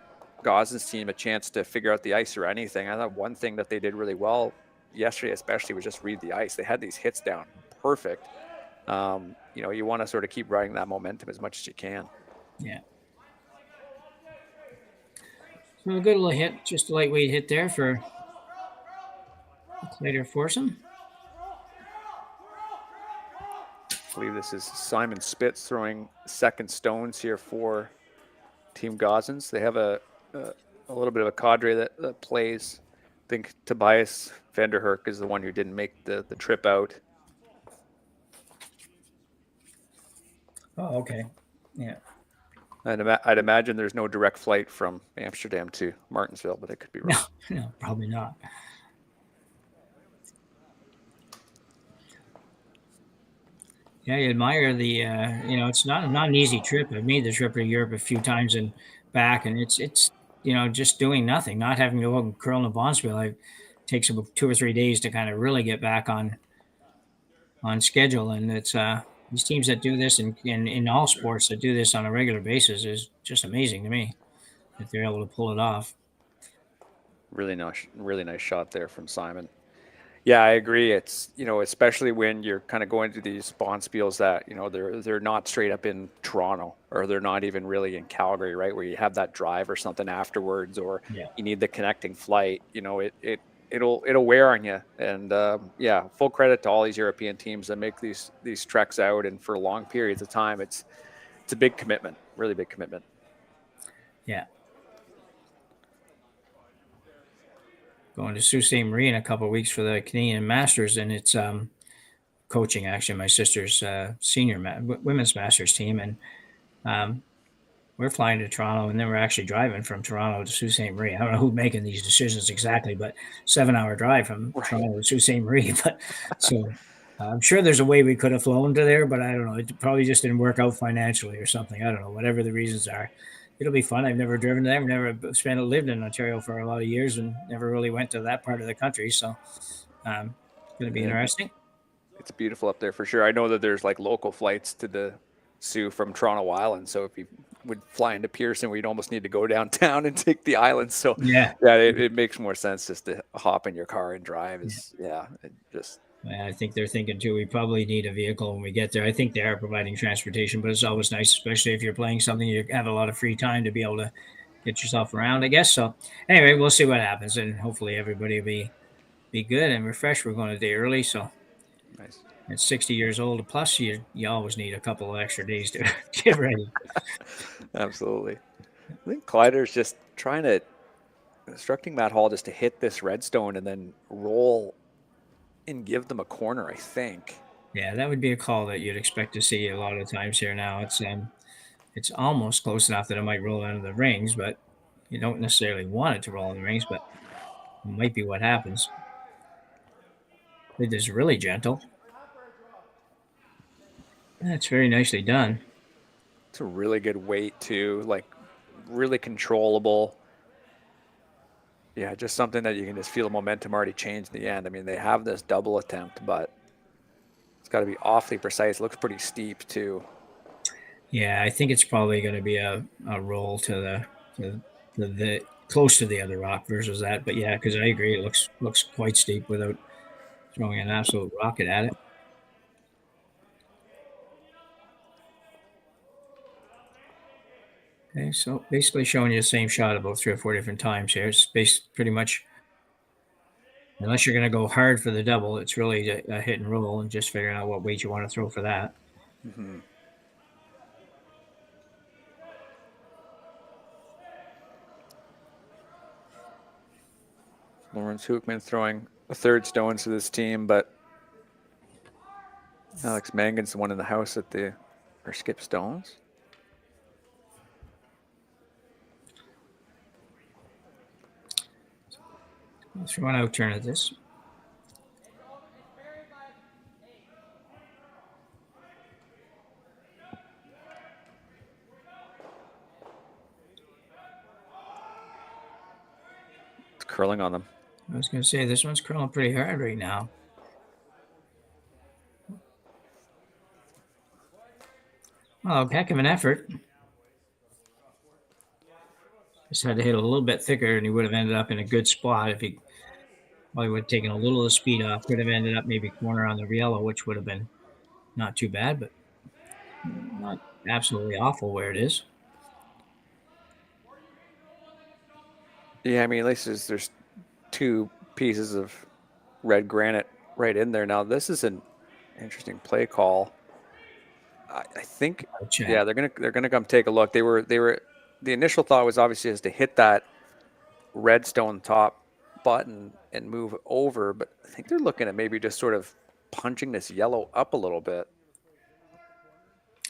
Gosgens team a chance to figure out the ice or anything. I thought one thing that they did really well yesterday, especially, was just read the ice. They had these hits down perfect. You want to sort of keep riding that momentum as much as you can. Yeah. So a good little hit, just a lightweight hit there for Kleiter foursome. I believe this is Simon Spitz throwing second stones here for Team Gosgens. They have a little bit of a cadre that plays. I think Tobias Vanderherk is the one who didn't make the trip out. Oh, okay. Yeah. I'd imagine there's no direct flight from Amsterdam to Martensville, but I could be wrong. No, probably not. Yeah, you admire the, it's not an easy trip. I've made the trip to Europe a few times and back, and it's just doing nothing, not having to go and curl in a bonspiel. It takes about 2 or 3 days to kind of really get back on schedule, and it's these teams that do this and in all sports that do this on a regular basis is just amazing to me that they're able to pull it off. Really nice shot there from Simon. Yeah, I agree. It's, especially when you're kind of going to these bonspiels that, they're not straight up in Toronto, or they're not even really in Calgary, right? Where you have that drive or something afterwards, or you need the connecting flight, it'll wear on you. And full credit to all these European teams that make these treks out, and for long periods of time. It's a big commitment, really big commitment. Yeah. Going to Sault Ste. Marie in a couple of weeks for the Canadian Masters, and it's coaching actually my sister's senior women's Masters team, and we're flying to Toronto, and then we're actually driving from Toronto to Sault Ste. Marie. I don't know who's making these decisions exactly, but 7-hour drive from Toronto to Sault Ste. Marie. But so I'm sure there's a way we could have flown to there, but I don't know. It probably just didn't work out financially or something. I don't know. Whatever the reasons are. It'll be fun. I've never driven to them. Never lived in Ontario for a lot of years and never really went to that part of the country. So it's going to be interesting. It's beautiful up there for sure. I know that there's like local flights to the Sioux from Toronto Island. So if you would fly into Pearson, where you'd almost need to go downtown and take the island. So Yeah. it makes more sense just to hop in your car and drive. It just. I think they're thinking too, we probably need a vehicle when we get there. I think they are providing transportation, but it's always nice, especially if you're playing something, you have a lot of free time to be able to get yourself around, I guess. So anyway, we'll see what happens, and hopefully everybody will be good and refreshed. We're going a day early, so nice. At 60 years old plus, you always need a couple of extra days to get ready. Absolutely. I think Kleiter's just instructing Matt Hall just to hit this redstone and then roll and give them a corner, I think. Yeah, that would be a call that you'd expect to see a lot of times here now. It's almost close enough that it might roll into the rings, but you don't necessarily want it to roll in the rings, but it might be what happens. It is really gentle. That's very nicely done. It's a really good weight too, like really controllable. Yeah, just something that you can just feel the momentum already change in the end. I mean, they have this double attempt, but it's got to be awfully precise. It looks pretty steep too. Yeah, I think it's probably going to be a roll to the close to the other rock versus that. But yeah, because I agree, it looks quite steep without throwing an absolute rocket at it. Okay, so basically showing you the same shot about 3 or 4 different times here. It's pretty much, unless you're going to go hard for the double, it's really a hit and roll and just figuring out what weight you want to throw for that. Mm-hmm. Lawrence Hookman throwing a third stone to this team, but Alex Mangan's the one in the house at or skip stones. Let's throw an out turn at this. It's curling on them. I was going to say, this one's curling pretty hard right now. Oh, heck of an effort. Just had to hit a little bit thicker, and he would have ended up in a good spot if he probably would have taken a little of the speed off. Could have ended up maybe corner on the yellow, which would have been not too bad, but not absolutely awful where it is. Yeah, I mean, at least there's 2 pieces of red granite right in there. Now, this is an interesting play call. I think, yeah, they're gonna come take a look. They were the initial thought was obviously is to hit that redstone top button and move over, but I think they're looking at maybe just sort of punching this yellow up a little bit.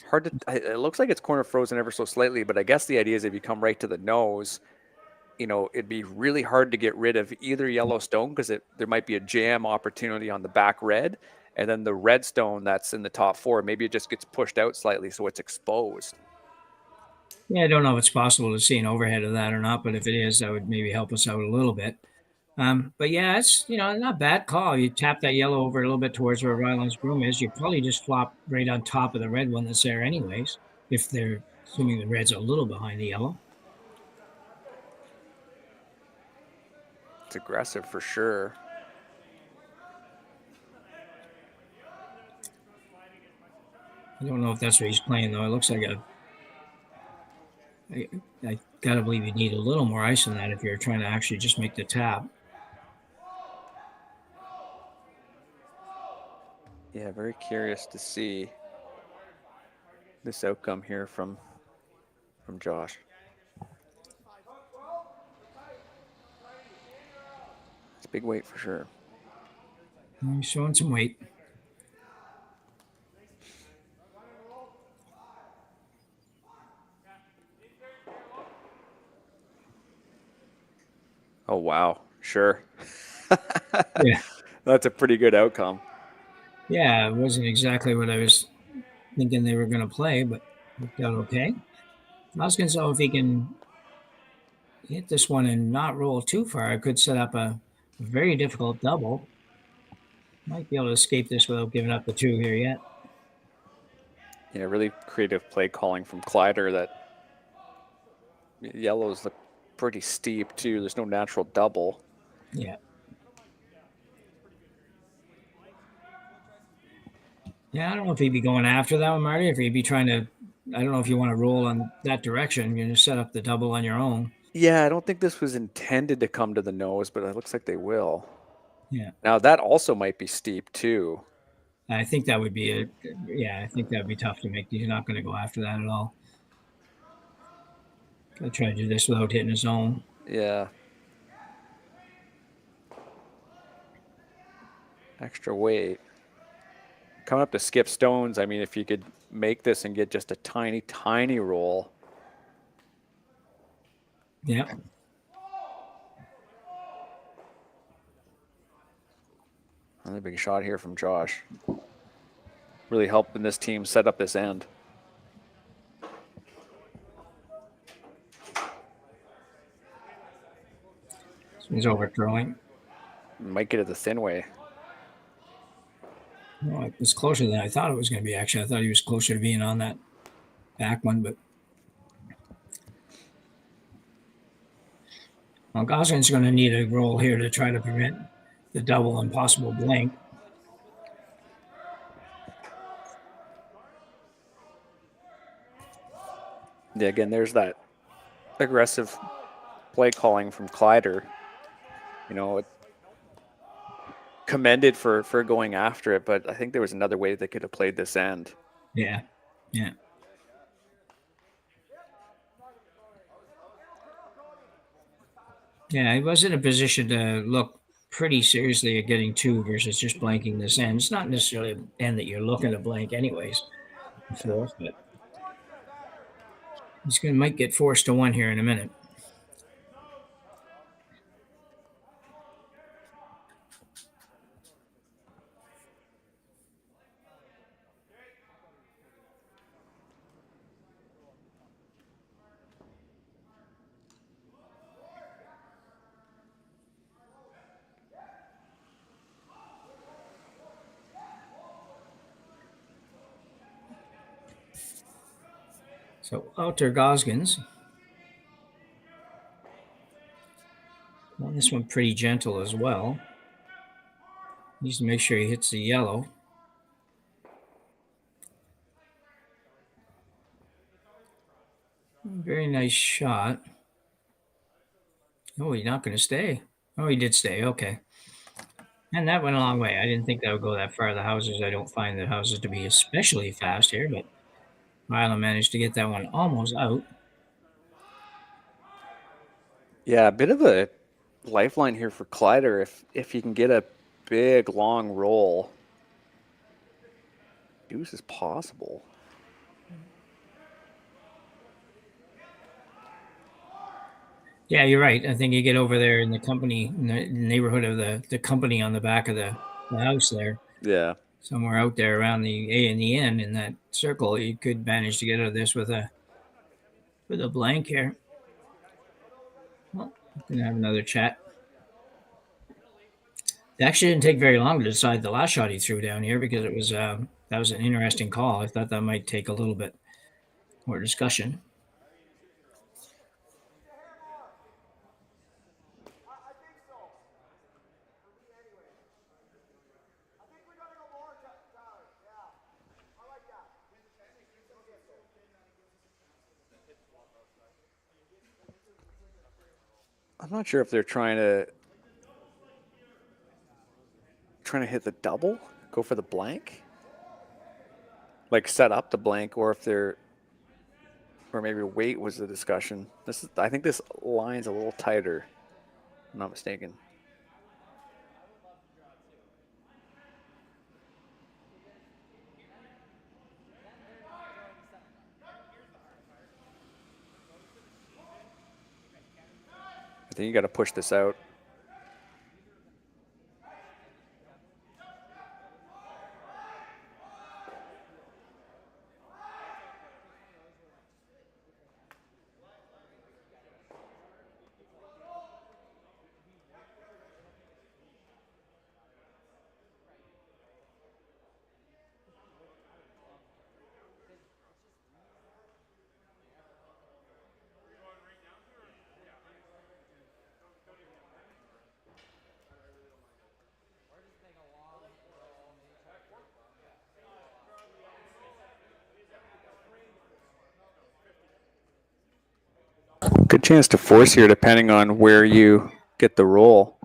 Hard to. It looks like it's corner frozen ever so slightly, but I guess the idea is if you come right to the nose, it'd be really hard to get rid of either yellow stone because there might be a jam opportunity on the back red, and then the red stone that's in the top 4, maybe it just gets pushed out slightly so it's exposed. Yeah, I don't know if it's possible to see an overhead of that or not, but if it is, that would maybe help us out a little bit. But yeah, it's not a bad call. You tap that yellow over a little bit towards where Rylan's broom is. You probably just flop right on top of the red one that's there anyways, if they're assuming the red's a little behind the yellow. It's aggressive for sure. I don't know if that's what he's playing though. It looks like I gotta believe you need a little more ice than that if you're trying to actually just make the tap. Yeah, very curious to see this outcome here from Josh. It's a big weight for sure. He's showing some weight. Oh, wow. Sure. Yeah. That's a pretty good outcome. Yeah, it wasn't exactly what I was thinking they were going to play, but worked out okay. Gosgens, if he can hit this one and not roll too far, I could set up a very difficult double. Might be able to escape this without giving up the 2 here yet. Yeah, really creative play calling from Kleiter that Yellows look pretty steep too. There's no natural double. Yeah. Yeah, I don't know if he'd be going after that one, Marty, if he'd be trying to, I don't know if you want to roll on that direction. You just set up the double on your own. Yeah, I don't think this was intended to come to the nose, but it looks like they will. Yeah. Now that also might be steep too. I think that would be I think that would be tough to make. He's not going to go after that at all. I'll try to do this without hitting his own. Yeah. Extra weight. Coming up to skip stones, I mean, if you could make this and get just a tiny, tiny roll. Yeah. Another big shot here from Josh. Really helping this team set up this end. He's overthrowing. Might get it the thin way. Well, it was closer than I thought it was going to be, actually. I thought he was closer to being on that back one, but. Well, Gosgens going to need a roll here to try to prevent the double and possible blank. Yeah, again, there's that aggressive play calling from Kleiter. You know, commended for going after it, but I think there was another way they could have played this end. Yeah, yeah. Yeah, he was in a position to look pretty seriously at getting two versus just blanking this end. It's not necessarily an end that you're looking to blank anyways, fourth, but he's might get forced to one here in a minute. So Wouter Gosgens. Well, this one pretty gentle as well. Needs to make sure he hits the yellow. Very nice shot. Oh, he's not going to stay. Oh, he did stay. Okay. And that went a long way. I didn't think that would go that far. The houses, I don't find the houses to be especially fast here, but Rylan managed to get that one almost out. Yeah, a bit of a lifeline here for Kleiter if you can get a big long roll. Deuce is possible. Yeah, you're right. I think you get over there in the company, in the neighborhood of the company on the back of the house there. Yeah. Somewhere out there around the A and the N in that circle, you could manage to get out of this with a blank here. Well, gonna have another chat. It actually didn't take very long to decide the last shot he threw down here because it was that was an interesting call. I thought that might take a little bit more discussion. I'm not sure if they're trying to hit the double, go for the blank, like set up the blank, or if they're, or maybe weight was the discussion. I think this line's a little tighter, if I'm not mistaken. I think you got to push this out. Good chance to force here depending on where you get the roll.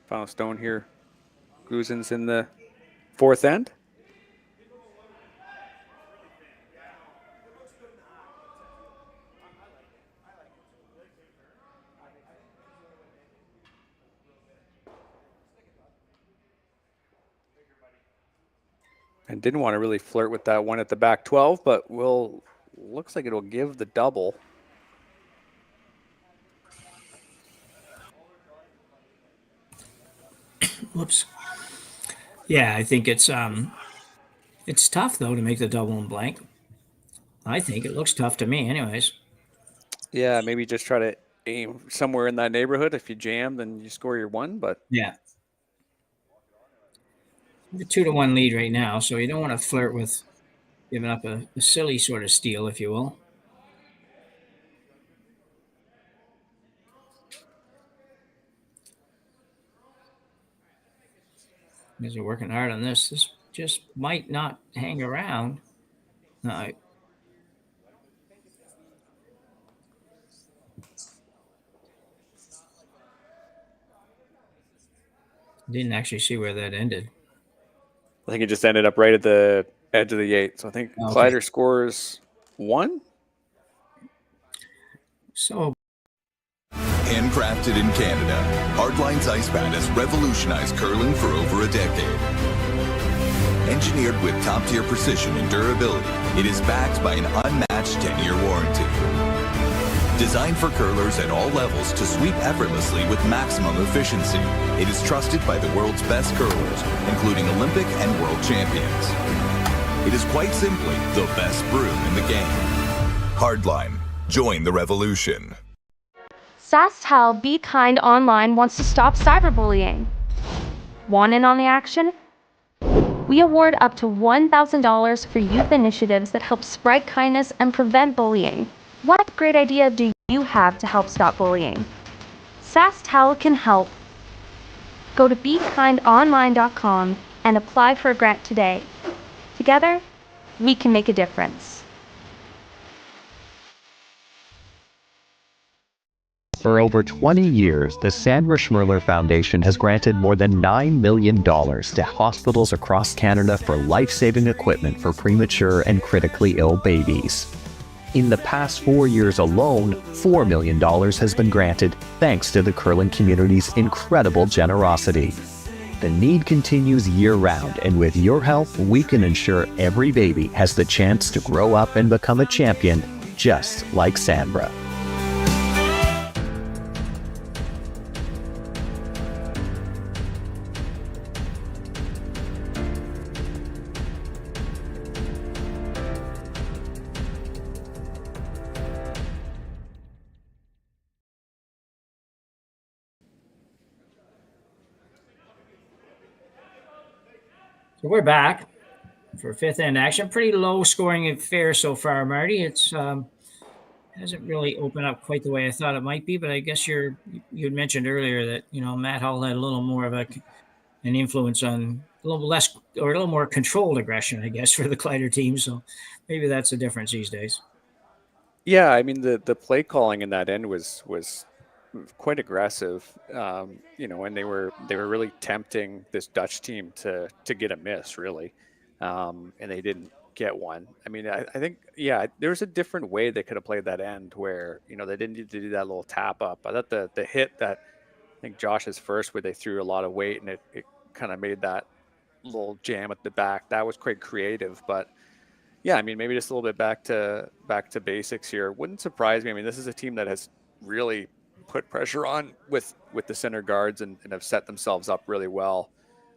Final stone here. Gosgens in the fourth end. And didn't want to really flirt with that one at the back 12, but looks like it'll give the double. Whoops. Yeah, I think it's tough though to make the double and blank. I think it looks tough to me, anyways. Yeah, maybe just try to aim somewhere in that neighborhood. If you jam, then you score your one. But yeah, a 2-1 lead right now, so you don't want to flirt with giving up a silly sort of steal, if you will. Because they're working hard on this. This just might not hang around. No. Didn't actually see where that ended. I think it just ended up right at the edge of the 8. So I think Kleiter scores 1. So handcrafted in Canada, Hardlines Ice Pad has revolutionized curling for over a decade. Engineered with top-tier precision and durability, it is backed by an unmatched 10-year warranty. Designed for curlers at all levels to sweep effortlessly with maximum efficiency, it is trusted by the world's best curlers, including Olympic and world champions. It is quite simply the best broom in the game. Hardline. Join the revolution. SaskTel Be Kind Online wants to stop cyberbullying. Want in on the action? We award up to $1,000 for youth initiatives that help spread kindness and prevent bullying. What great idea do you have to help stop bullying? SaskTel can help. Go to BeKindOnline.com and apply for a grant today. Together, we can make a difference. For over 20 years, the Sandra Schmirler Foundation has granted more than $9 million to hospitals across Canada for life-saving equipment for premature and critically ill babies. In the past 4 years alone, $4 million has been granted thanks to the curling community's incredible generosity. The need continues year-round, and with your help, we can ensure every baby has the chance to grow up and become a champion, just like Sandra. So we're back for fifth end action. Pretty low scoring affair so far, Marty. It's hasn't really opened up quite the way I thought it might be, but I guess you had mentioned earlier that Matt Hull had a little more of an influence on a little less or a little more controlled aggression, I guess, for the Kleiter team. So maybe that's the difference these days. Yeah, I mean the play calling in that end was quite aggressive, and they were really tempting this Dutch team to get a miss, really, and they didn't get one. I mean, I think, there was a different way they could have played that end where, they didn't need to do that little tap up. I thought the hit that I think Josh's first, where they threw a lot of weight and it kind of made that little jam at the back, that was quite creative. But yeah, I mean, maybe just a little bit back to basics here. Wouldn't surprise me. I mean, this is a team that has really put pressure on with the center guards and have set themselves up really well.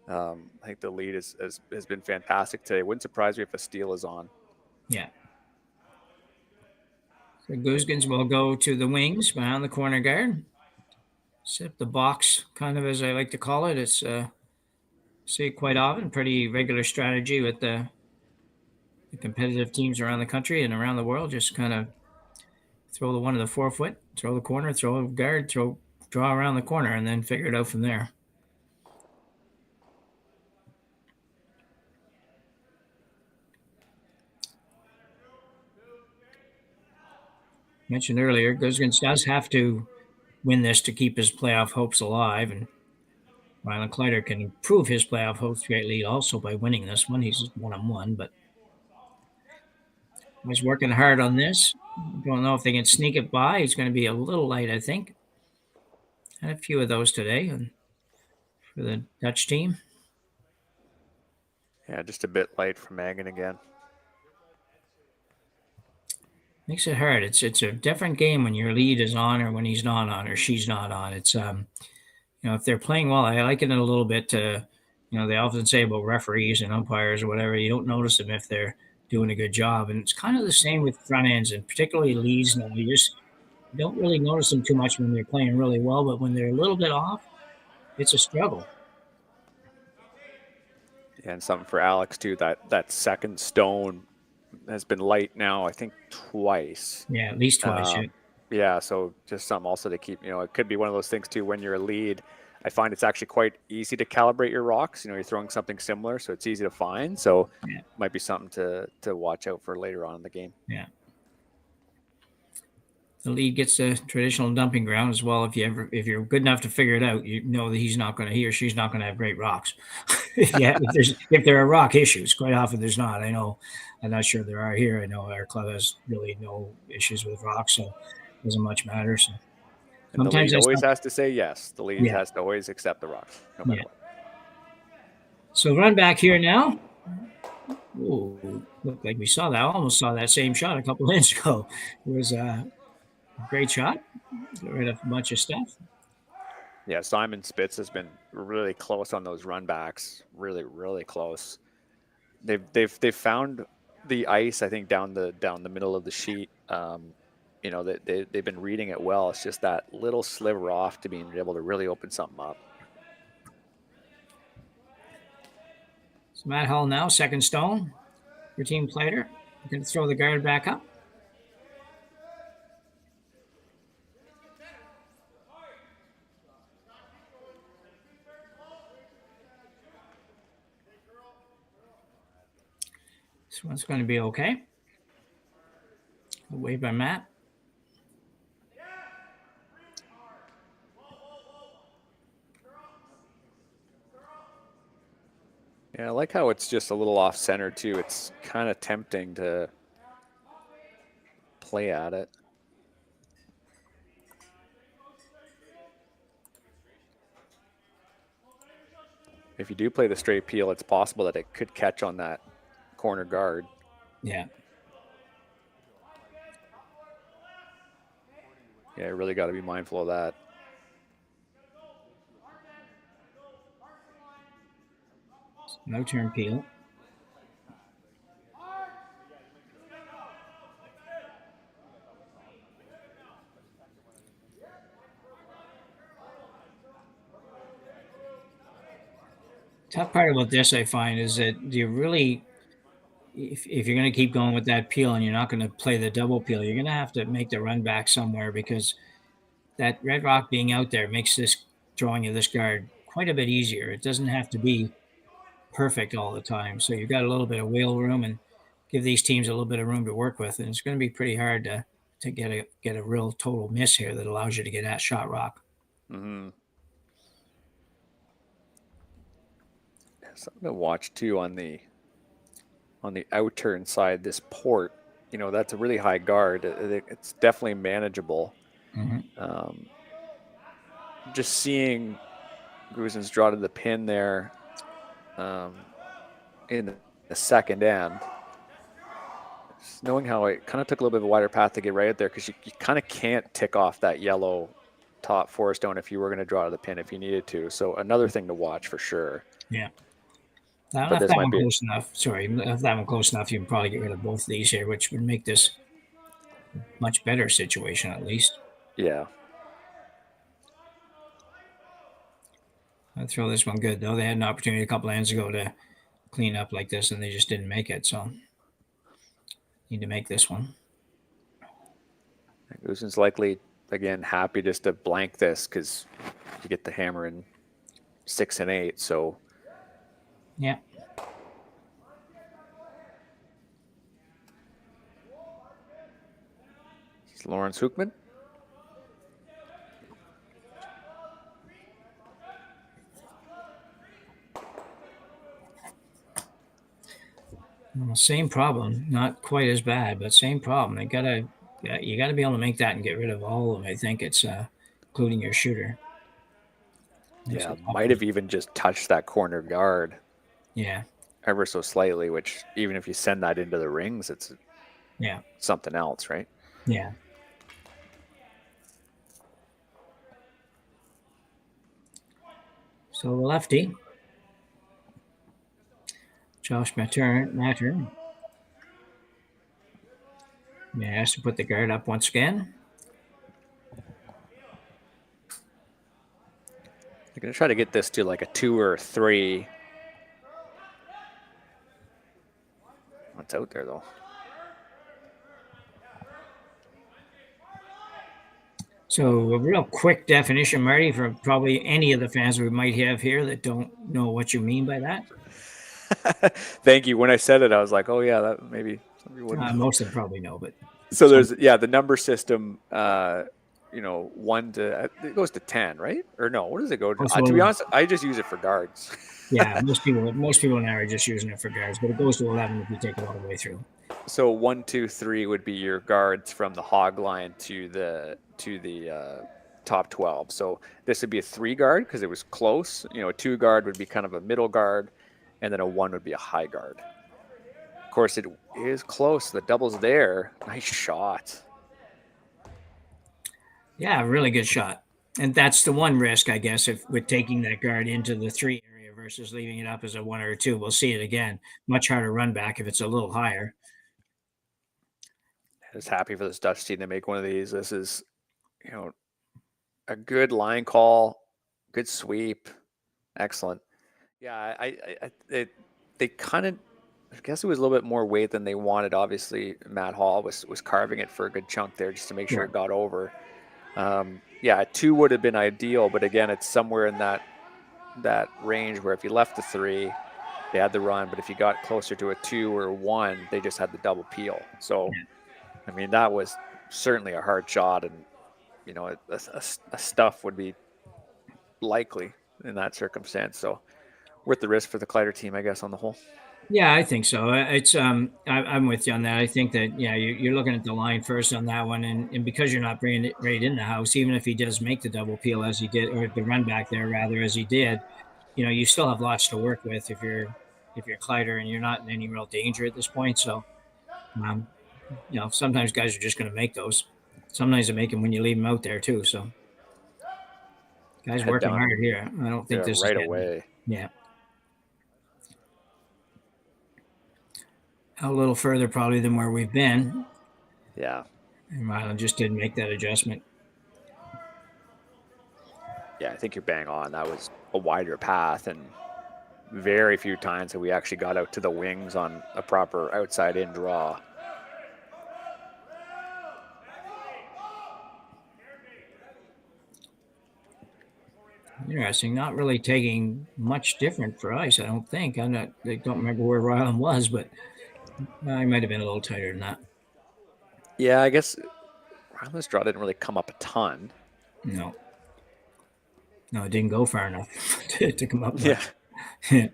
I think the lead has been fantastic today. Wouldn't surprise me if a steal is on. Yeah. So Gosgens will go to the wings behind the corner guard. Set the box, kind of as I like to call it. It's see it quite often. Pretty regular strategy with the the competitive teams around the country and around the world just kind of throw the one to the 4 foot, throw the corner, throw a guard, draw around the corner, and then figure it out from there. Mentioned earlier, Gosgens does have to win this to keep his playoff hopes alive, and Rylan Kleiter can improve his playoff hopes greatly also by winning this one. He's 1-1, but he's working hard on this. Don't know if they can sneak it by. He's going to be a little light, I think. Had a few of those today for the Dutch team. Yeah, just a bit light for Megan again. Makes it hard. It's a different game when your lead is on or when he's not on or she's not on. It's if they're playing well, I liken it a little bit to, they often say about referees and umpires or whatever, you don't notice them if they're doing a good job. And it's kind of the same with front ends and particularly leads now. You just don't really notice them too much when they're playing really well, but when they're a little bit off, it's a struggle. And something for Alex too, that second stone has been light now, I think twice. Yeah, at least twice. Yeah, so just something also to keep, it could be one of those things too, when you're a lead, I find it's actually quite easy to calibrate your rocks. You're throwing something similar, so it's easy to find. So it might be something to watch out for later on in the game. Yeah. The lead gets a traditional dumping ground as well. If you're good enough to figure it out, you know that he or she's not going to have great rocks. if there are rock issues, quite often there's not. I'm not sure there are here. I know our club has really no issues with rocks, so it doesn't much matter. So and the lead always has to say yes. The lead has to always accept the rocks, no matter what. So run back here now. Ooh, looked like we saw that. Almost saw that same shot a couple of minutes ago. It was great shot. Got rid of a bunch of stuff. Yeah, Simon Spitz has been really close on those run backs. Really, really close. They've found the ice, I think, down the middle of the sheet. They've been reading it well. It's just that little sliver off to being able to really open something up. So Matt Hull now, second stone for Team Kleiter. Going to throw the guard back up. This one's going to be okay. Away by Matt. Yeah, I like how it's just a little off center too. It's kind of tempting to play at it. If you do play the straight peel, it's possible that it could catch on that corner guard. Yeah. Yeah, you really got to be mindful of that. No turn peel. Tough part about this, I find, is that you really, if you're going to keep going with that peel and you're not going to play the double peel, you're going to have to make the run back somewhere, because that red rock being out there makes this drawing of this guard quite a bit easier. It doesn't have to be perfect all the time. So you've got a little bit of wheel room and give these teams a little bit of room to work with. And it's going to be pretty hard to get a real total miss here that allows you to get that shot rock. Mm-hmm. Something to watch too on the outer inside this port. That's a really high guard. It's definitely manageable. Mm-hmm. Just seeing Gosgens draw to the pin there in the second end. Just knowing how it kind of took a little bit of a wider path to get right out there, because you kind of can't tick off that yellow top four stone if you were going to draw to the pin if you needed to. So another thing to watch for sure. Yeah. Now, if that one close enough, if that one close enough, you can probably get rid of both of these here, which would make this a much better situation at least. Yeah. I'd throw this one good, though. They had an opportunity a couple hands ago to clean up like this, and they just didn't make it. So Need to make this one. Gosgens likely, again, happy just to blank this because you get the hammer in 6 and 8. So, yeah. It's Lawrence Hookman. Well, same problem, not quite as bad, but same problem. You gotta be able to make that and get rid of all of them. I think it's including your shooter. Yeah, might have even just touched that corner guard. Yeah. Ever so slightly, which even if you send that into the rings, it's something else, right? Yeah. So the lefty, Josh Matter. Yeah, has to put the guard up once again. They're going to try to get this to like a 2 or 3. What's out there, though? So a real quick definition, Marty, for probably any of the fans we might have here that don't know what you mean by that. Thank you. When I said it, I was like, oh, yeah, that maybe somebody wouldn't. Most of them probably know, but. So there's, the number system, 1 to, it goes to 10, right? Or no, what does it go to? To be honest, I just use it for guards. Yeah, most people now are just using it for guards, but it goes to 11 if you take it all the way through. So 1, 2, 3 would be your guards from the hog line to the top 12. So this would be a 3 guard because it was close. A 2 guard would be kind of a middle guard, and then a 1 would be a high guard. Of course, it is close. The double's there. Nice shot. Yeah, really good shot. And that's the one risk, I guess, if with taking that guard into the 3 area versus leaving it up as a 1 or a 2. We'll see it again. Much harder run back if it's a little higher. Just happy for this Dutch team to make one of these. This is, a good line call, good sweep, excellent. Yeah, they kind of, I guess it was a little bit more weight than they wanted. Obviously, Matt Hall was carving it for a good chunk there just to make sure it got over. A 2 would have been ideal, but again, it's somewhere in that range where if you left the 3, they had the run, but if you got closer to a 2 or a 1, they just had the double peel. So, I mean, that was certainly a hard shot, and a stuff would be likely in that circumstance. So, worth the risk for the Kleiter team, I guess, on the whole. Yeah, I think so. It's I'm with you on that. I think that you're looking at the line first on that one, and because you're not bringing it right in the house, even if he does make the double peel as he did, or the run back there rather as he did, you still have lots to work with if you're Kleiter and you're not in any real danger at this point. So, sometimes guys are just going to make those. Sometimes they make them when you leave them out there too. So, guys working hard here. I don't think this right is away. Yeah. A little further probably than where we've been. Yeah. And Rylan just didn't make that adjustment. Yeah, I think you're bang on. That was a wider path, and very few times that we actually got out to the wings on a proper outside in draw. Interesting. Not really taking much different for ice, I don't think. I don't remember where Rylan was, but I might have been a little tighter than that. Yeah, I guess Rylan's draw didn't really come up a ton. No, it didn't go far enough to come up. Yeah. Yeah,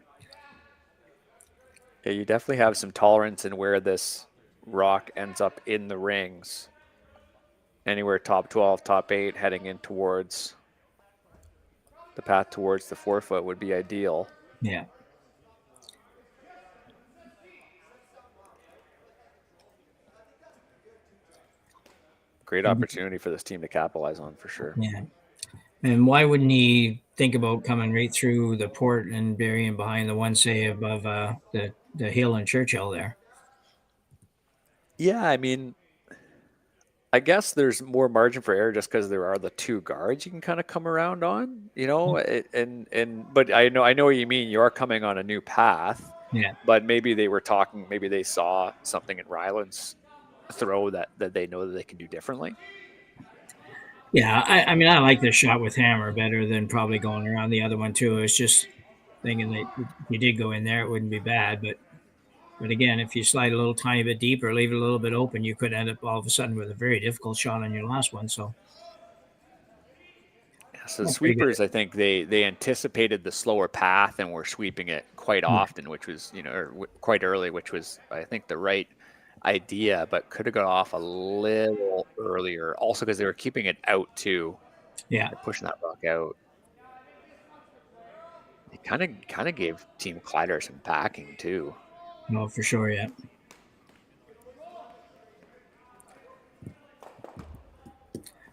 you definitely have some tolerance in where this rock ends up in the rings. Anywhere top 12, top 8, heading in towards the path towards the 4-foot would be ideal. Yeah. Great opportunity for this team to capitalize on, for sure. Yeah. And why wouldn't he think about coming right through the port and burying behind the one, say, above the hill in Churchill there? Yeah, I mean, I guess there's more margin for error just because there are the 2 guards you can kind of come around on, but I know what you mean. You are coming on a new path. Yeah. But maybe they were talking, maybe they saw something in Rylan's throw that they know that they can do differently. Yeah, I mean, I like the shot with hammer better than probably going around the other one too. It's just thinking that if you did go in there, it wouldn't be bad. But again, if you slide a little tiny bit deeper, leave it a little bit open, you could end up all of a sudden with a very difficult shot on your last one. So, So the sweepers, I think they anticipated the slower path and were sweeping it quite often, which was, or quite early, which was, I think, the right idea, but could have got off a little earlier. Also, because they were keeping it out too. Yeah, they're pushing that rock out. It kind of gave Team Kleiter some backing too. No, for sure, yeah.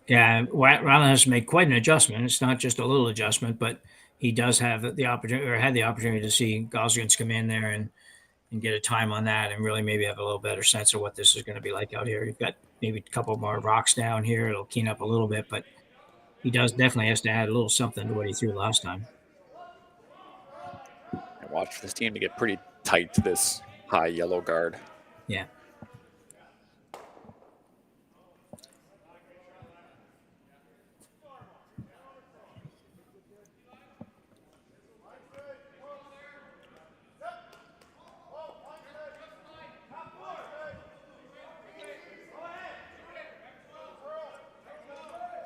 Yeah, Rylan has to make quite an adjustment. It's not just a little adjustment, but he does have the opportunity, or had the opportunity, to see Gosgens come in there and get a time on that, and really maybe have a little better sense of what this is going to be like out here. You've got maybe a couple more rocks down here. It'll clean up a little bit, but he definitely has to add a little something to what he threw last time. I watched this team to get pretty tight to this high yellow guard. Yeah.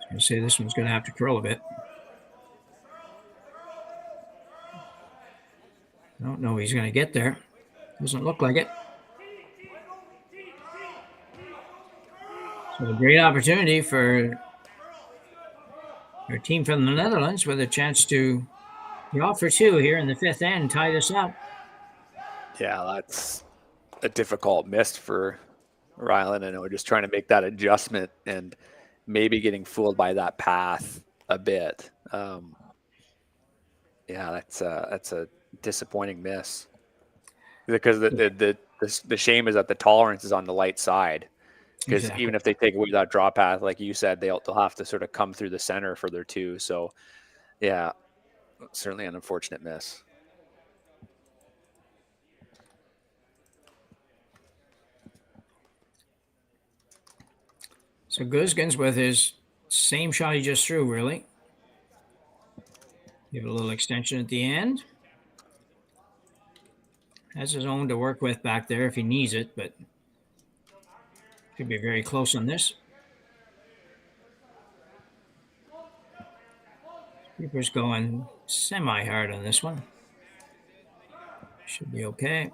I say this one's going to have to curl a bit. I don't know if he's going to get there. Doesn't look like it. So a great opportunity for our team from the Netherlands, with a chance to draw for two here in the fifth and tie this up. Yeah, that's a difficult miss for Rylan. I know, just trying to make that adjustment and maybe getting fooled by that path a bit. Yeah, that's a disappointing miss, because the shame is that the tolerance is on the light side. Because even if they take away that draw path, like you said, they'll have to sort of come through the center for their two. So, yeah, certainly an unfortunate miss. So Gosgens with his same shot he just threw, really. Give it a little extension at the end. Has his own to work with back there if he needs it, but should be very close on this. Keeper's going semi-hard on this one. Should be okay.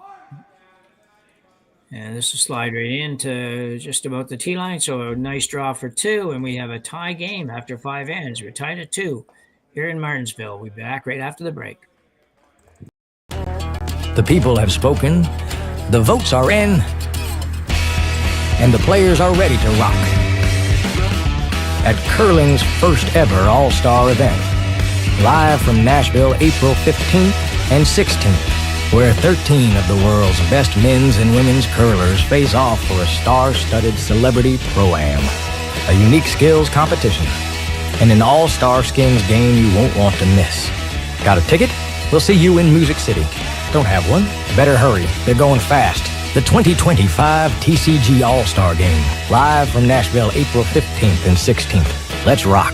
And this will slide right into just about the tee line. So a nice draw for two, and we have a tie game after 5 ends. We're tied at 2 here in Martensville. We'll be back right after the break. The people have spoken, the votes are in, and the players are ready to rock. At curling's first ever all-star event, live from Nashville, April 15th and 16th, where 13 of the world's best men's and women's curlers face off for a star-studded celebrity pro-am, a unique skills competition, and an all-star skins game you won't want to miss. Got a ticket? We'll see you in Music City. Don't have one? Better hurry. They're going fast. The 2025 TCG All-Star Game, live from Nashville, April 15th and 16th. Let's rock.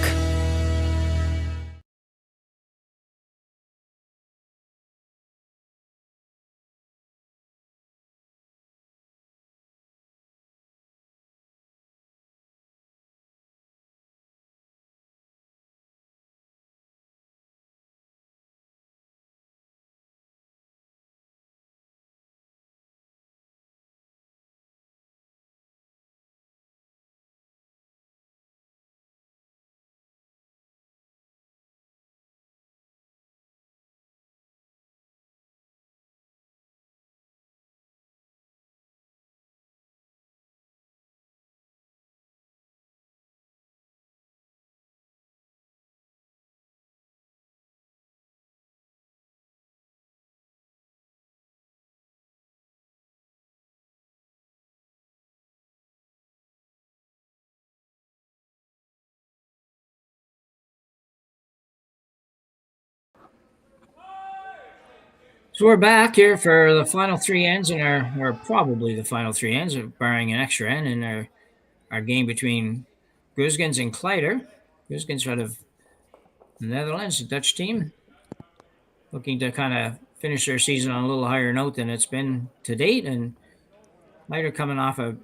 So we're back here for the final three ends in or probably the final three ends, barring an extra end in our game between Gosgens and Kleiter. Gosgens out of the Netherlands, a Dutch team, looking to kind of finish their season on a little higher note than it's been to date, and Kleiter coming off a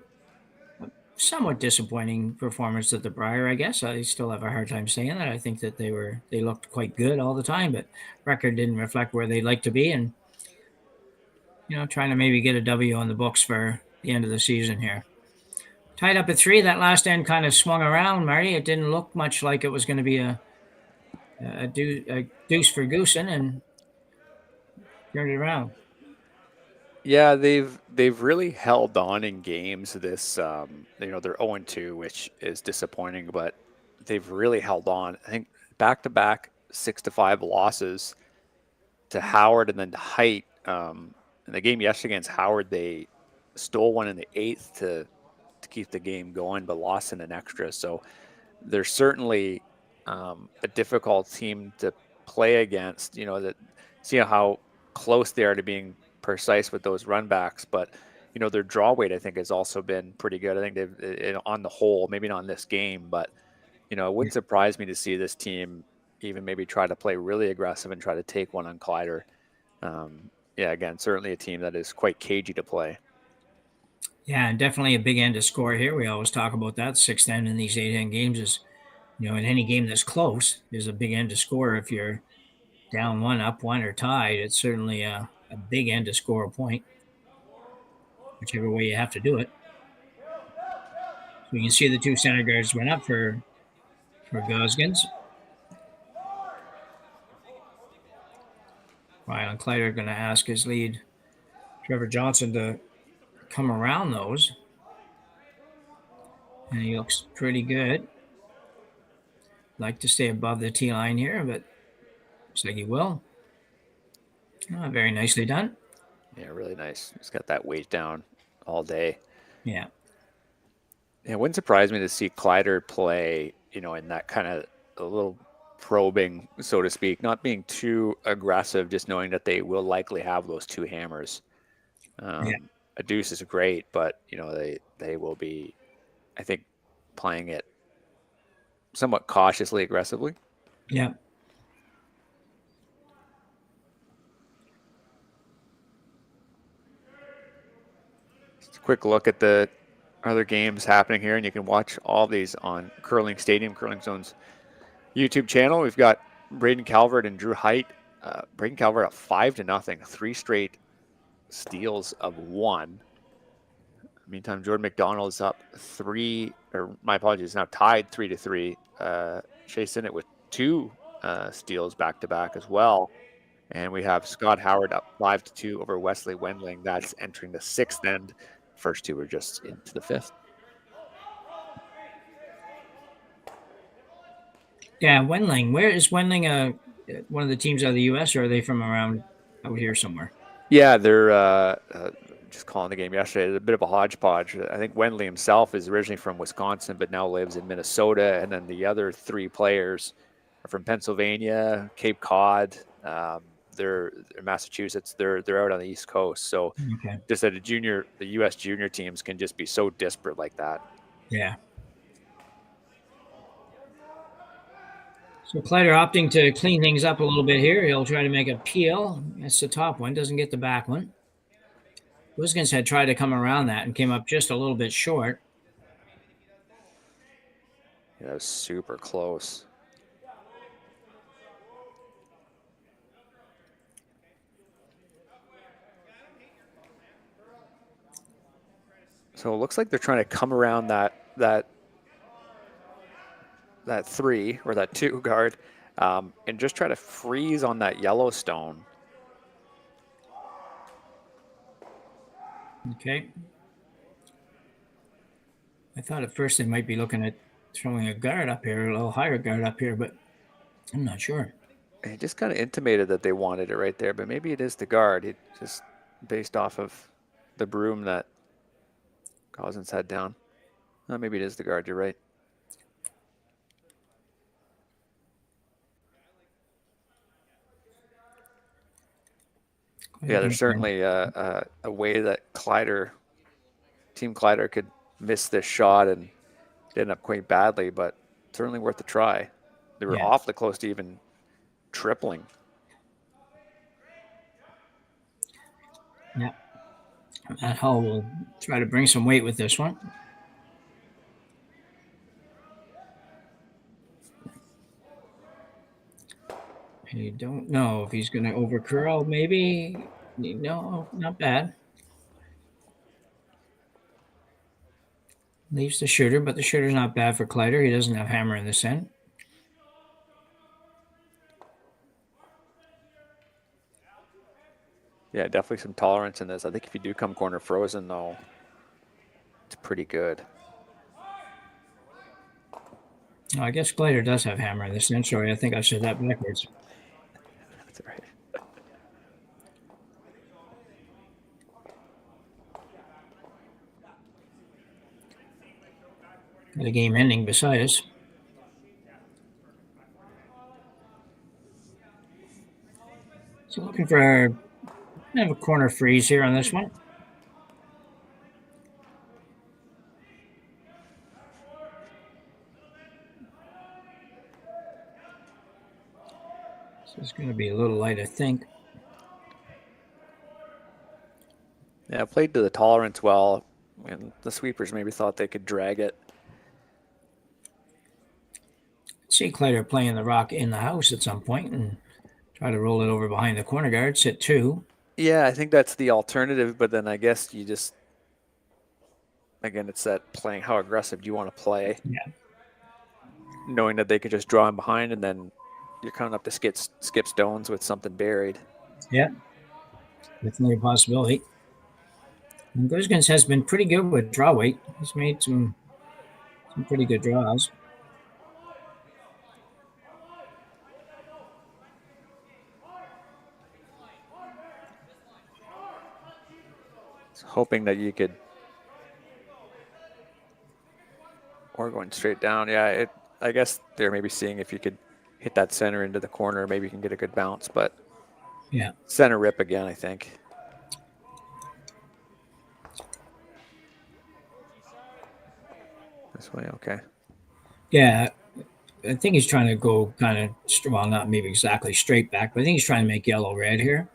somewhat disappointing performance at the Brier, I guess. I still have a hard time saying that. I think that they looked quite good all the time, but record didn't reflect where they'd like to be, and trying to maybe get a W on the books for the end of the season here. Tied up at 3. That last end kind of swung around, Marty. It didn't look much like it was going to be a deuce for Goosen, and turned it around. Yeah, they've really held on in games this they're 0-2, which is disappointing, but they've really held on. I think back-to-back 6-5 losses to Howard and then to Height. In the game yesterday against Howard, they stole one in the 8th to keep the game going, but lost in an extra. So they're certainly a difficult team to play against. That see how close they are to being precise with those run backs, but their draw weight I think has also been pretty good. I think they've on the whole, maybe not in this game, but it wouldn't surprise me to see this team even maybe try to play really aggressive and try to take one on Kleiter. Again, certainly a team that is quite cagey to play. Yeah, and definitely a big end to score here. We always talk about that. 6th end in these 8-end games is, in any game that's close, there's a big end to score. If you're down 1, up 1, or tied, it's certainly a big end to score a point, whichever way you have to do it. So you can see the 2 center guards went up for Gosgens. Rylan Kleiter going to ask his lead, Trevor Johnson, to come around those. And he looks pretty good. Like to stay above the T line here, but looks like he will. Oh, very nicely done. Yeah, really nice. He's got that weight down all day. Yeah. It wouldn't surprise me to see Kleiter play, in that kind of a little probing, so to speak, not being too aggressive, just knowing that they will likely have those 2 hammers. A deuce is great, but they will be, I think, playing it somewhat cautiously, aggressively. Yeah. Just a quick look at the other games happening here, and you can watch all these on Curling Stadium, Curling Zone's YouTube channel. We've got Braden Calvert and Drew Height. Braden Calvert up 5-0, 3 straight steals of 1. Meantime, Jordan McDonald is up 3, or my apologies, now tied 3-3. Shea Sinnott with 2 steals back-to-back as well. And we have Scott Howard up 5-2 over Wesley Wendling. That's entering the 6th end. First 2 are just into the 5th. Yeah, Wendling. Where is Wendling? One of the teams out of the U.S., or are they from around out here somewhere? Yeah, they're just calling the game yesterday. It's a bit of a hodgepodge. I think Wendling himself is originally from Wisconsin, but now lives in Minnesota. And then the other 3 players are from Pennsylvania, Cape Cod. They're in Massachusetts. They're out on the East Coast. So just that the U.S. junior teams can just be so disparate like that. Yeah. So Kleiter opting to clean things up a little bit here. He'll try to make a peel. That's the top one. Doesn't get the back one. Gosgens had tried to come around that and came up just a little bit short. Yeah, that was super close. So it looks like they're trying to come around that 3 or that 2 guard and just try to freeze on that Yellowstone. Okay. I thought at first they might be looking at throwing a guard up here, a little higher guard up here, but I'm not sure. He just kind of intimated that they wanted it right there, but maybe it is the guard. It just based off of the broom that Gosgens had down. Oh, maybe it is the guard. You're right. Yeah, there's certainly a way that Team Kleiter could miss this shot and end up quite badly, but certainly worth a try. They were awfully close to even tripling. Yeah. Matt Hull will try to bring some weight with this one. You don't know if he's going to over curl, maybe. No, not bad. Leaves the shooter, but the shooter's not bad for Kleiter. He doesn't have hammer in this end. Yeah, definitely some tolerance in this. I think if you do come corner frozen, though, it's pretty good. I guess Kleiter does have hammer in this end. Sorry, I think I said that backwards. That's all right. Got a game ending beside us. So looking for kind of a corner freeze here on this one. So it's going to be a little light, I think. Yeah, played to the tolerance well, and the sweepers maybe thought they could drag it. See Kleiter playing the rock in the house at some point and try to roll it over behind the corner guard, sit 2. Yeah, I think that's the alternative, but then I guess you just, again, it's that playing how aggressive do you want to play. Yeah. Knowing that they could just draw him behind, and then you're coming up to skip stones with something buried. Yeah, definitely a possibility. And Gosgens has been pretty good with draw weight. He's made some pretty good draws. Hoping that you could, or going straight down. Yeah, I guess they're maybe seeing if you could hit that center into the corner, maybe you can get a good bounce, but yeah, center rip again, I think. This way, okay. Yeah, I think he's trying to go kind of, well, not maybe exactly straight back, but I think he's trying to make yellow-red here.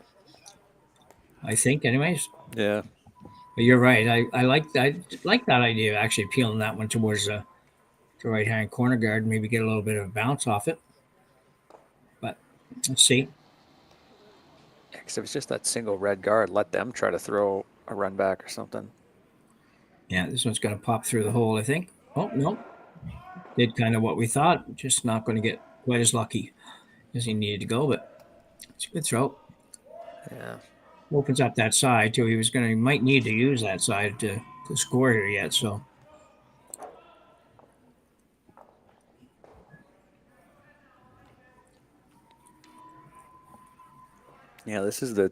I think, anyways. Yeah. But you're right. I like that idea of actually peeling that one towards the right-hand corner guard, maybe get a little bit of a bounce off it. But let's see. Because if it's just that single red guard, let them try to throw a run back or something. Yeah, this one's going to pop through the hole, I think. Oh, no. Did kind of what we thought. Just not going to get quite as lucky as he needed to go, but it's a good throw. Yeah. Opens up that side, too. He might need to use that side to score here yet, so. Yeah, this is the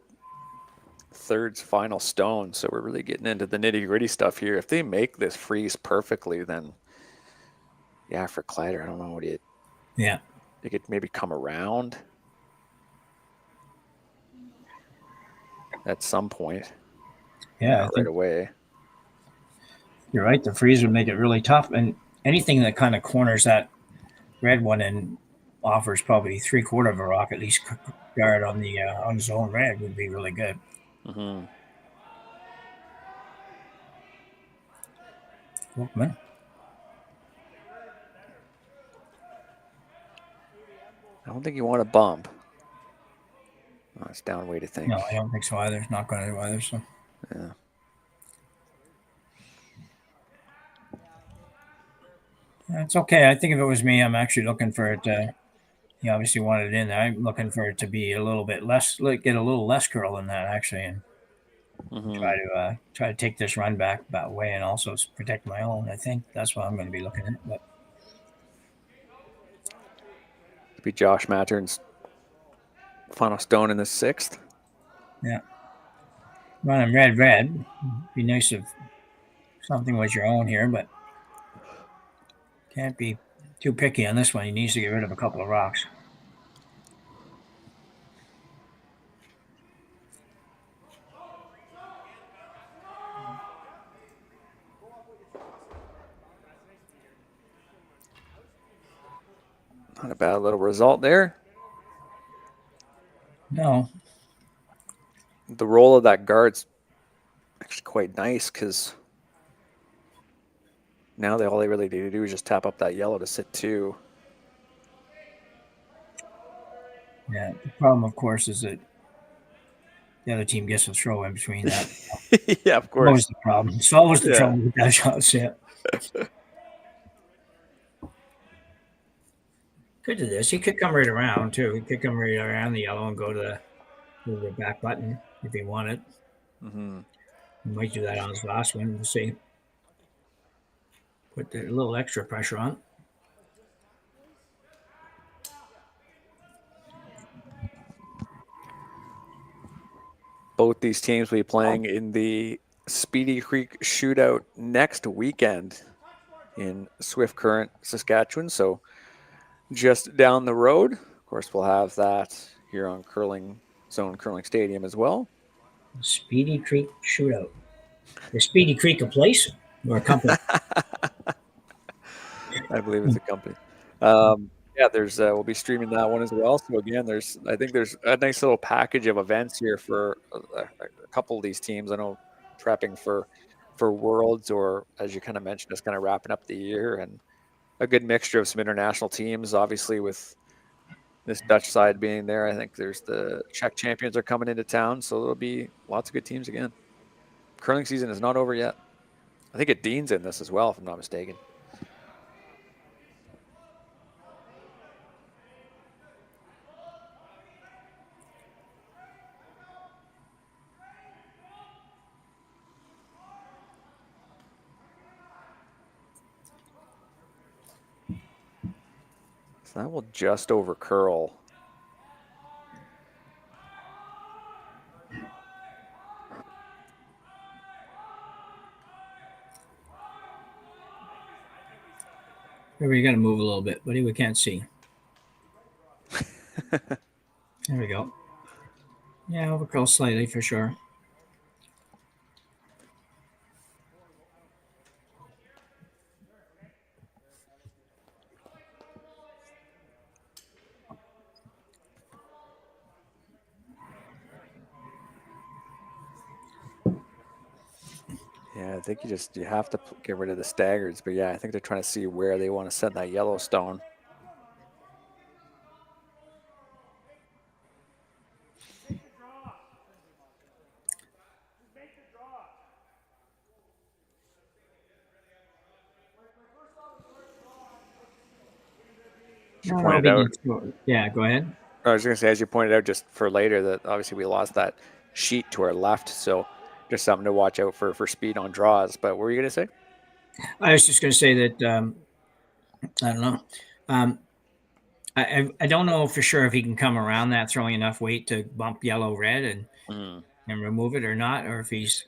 third's final stone, so we're really getting into the nitty-gritty stuff here. If they make this freeze perfectly, then yeah, for Kleiter, I don't know what they could maybe come around at some point. Yeah, right away. You're right. The freeze would make it really tough, and anything that kind of corners that red one and offers probably 3/4 of a rock at least guard on the on zone red would be really good. Mm-hmm. Wolfman. I don't think you want to bump. Oh, it's down way to think. No, I don't think so either. It's not going to either. So yeah. It's okay. I think if it was me, I'm actually looking for it. He obviously wanted it in there. I'm looking for it to be a little bit less, get a little less curl than that actually, and try to take this run back that way, and also protect my own. I think that's what I'm going to be looking at. But it'd be Josh Mattern's final stone in the 6th. Yeah. Running red. Be nice if something was your own here, but can't be too picky on this one. He needs to get rid of a couple of rocks. Not a bad little result there. No. The role of that guard's actually quite nice because now all they really need to do is just tap up that yellow to sit 2. Yeah. The problem, of course, is that the other team gets a throw in between that. Yeah, of course. Always the problem. It's always the Yeah. trouble with that shot. Yeah. Good to this. He could come right around too. He could come right around the yellow and go to the back button if he wanted. Mm-hmm. He might do that on his last one. We'll see. Put a little extra pressure on. Both these teams will be playing in the Speedy Creek Shootout next weekend in Swift Current, Saskatchewan. So just down the road. Of course, we'll have that here on Curling Zone Curling Stadium as well. Speedy Creek Shootout. Is Speedy Creek a place or a company? I believe it's a company. Yeah, there's we'll be streaming that one as well. So again, I think there's a nice little package of events here for a couple of these teams. I know prepping for Worlds, or as you kind of mentioned, just kind of wrapping up the year, and a good mixture of some international teams. Obviously, with this Dutch side being there, I think there's the Czech champions are coming into town, so there'll be lots of good teams again. Curling season is not over yet. I think Dean's in this as well, if I'm not mistaken. So that will just over curl. Maybe you got to move a little bit, buddy. We can't see. There we go. Yeah, over curl slightly for sure. Yeah, I think you have to get rid of the staggers, but yeah, I think they're trying to see where they want to send that Yellowstone. No, yeah, go ahead. I was going to say, as you pointed out, just for later, that obviously we lost that sheet to our left, so just something to watch out for speed on draws. But what were you going to say? I was just going to say that I don't know. I don't know for sure if he can come around that throwing enough weight to bump yellow red and remove it or not, or if he's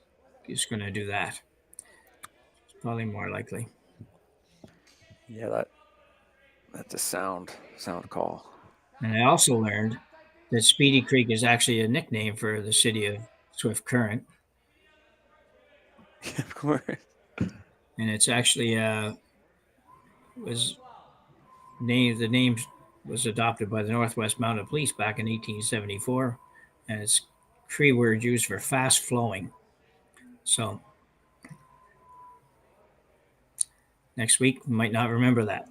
going to do that. It's probably more likely. Yeah, that's a sound call. And I also learned that Speedy Creek is actually a nickname for the city of Swift Current. Of course. And it's actually was named. The name was adopted by the Northwest Mounted Police back in 1874, and it's Cree word used for fast flowing. So next week we might not remember that.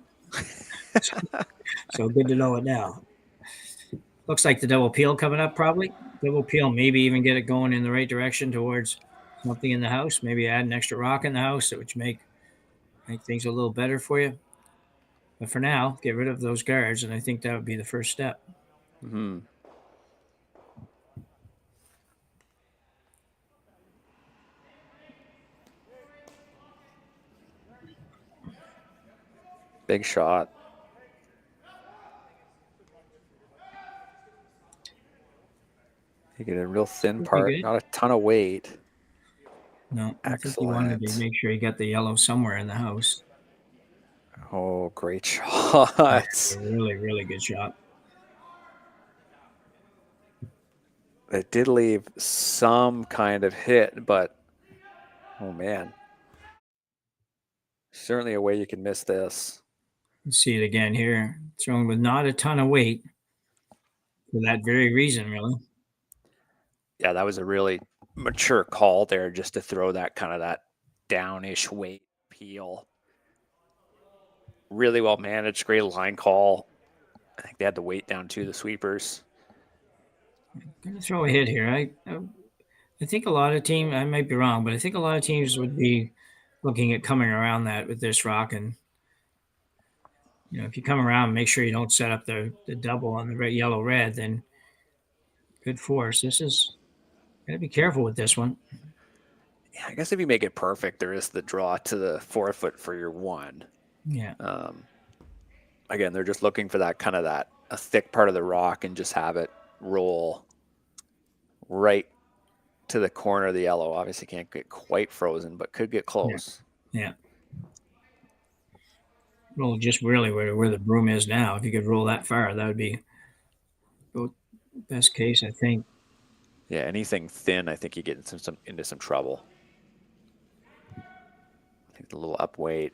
So good to know it now. Looks like the double peel coming up, probably. Double peel, maybe even get it going in the right direction towards something in the house. Maybe add an extra rock in the house, which make things a little better for you. But for now, get rid of those guards, and I think that would be the first step. Mm-hmm. Big shot. You get a real thin part, not a ton of weight. No, I think he wanted to make sure he got the yellow somewhere in the house. Oh, great shots. Really, really good shot. It did leave some kind of hit, but oh man. Certainly a way you can miss this. Let's see it again here. Thrown with not a ton of weight for that very reason, really. Yeah, that was a really mature call there, just to throw that kind of that downish weight peel. Really well managed, great line call. I think they had the weight down to the sweepers. I'm gonna throw a hit here. I think a lot of teams, I might be wrong, but I think a lot of teams would be looking at coming around that with this rock. And, if you come around, make sure you don't set up the double on the red, yellow, red, then good force. This is, got to be careful with this one. Yeah, I guess if you make it perfect, there is the draw to the 4-foot for your 1. Yeah. Again, they're just looking for that kind of a thick part of the rock and just have it roll right to the corner of the yellow. Obviously can't get quite frozen, but could get close. Yeah. Roll just really where the broom is now. If you could roll that far, that would be best case, I think. Yeah, anything thin, I think you get into some trouble. I think the little up weight.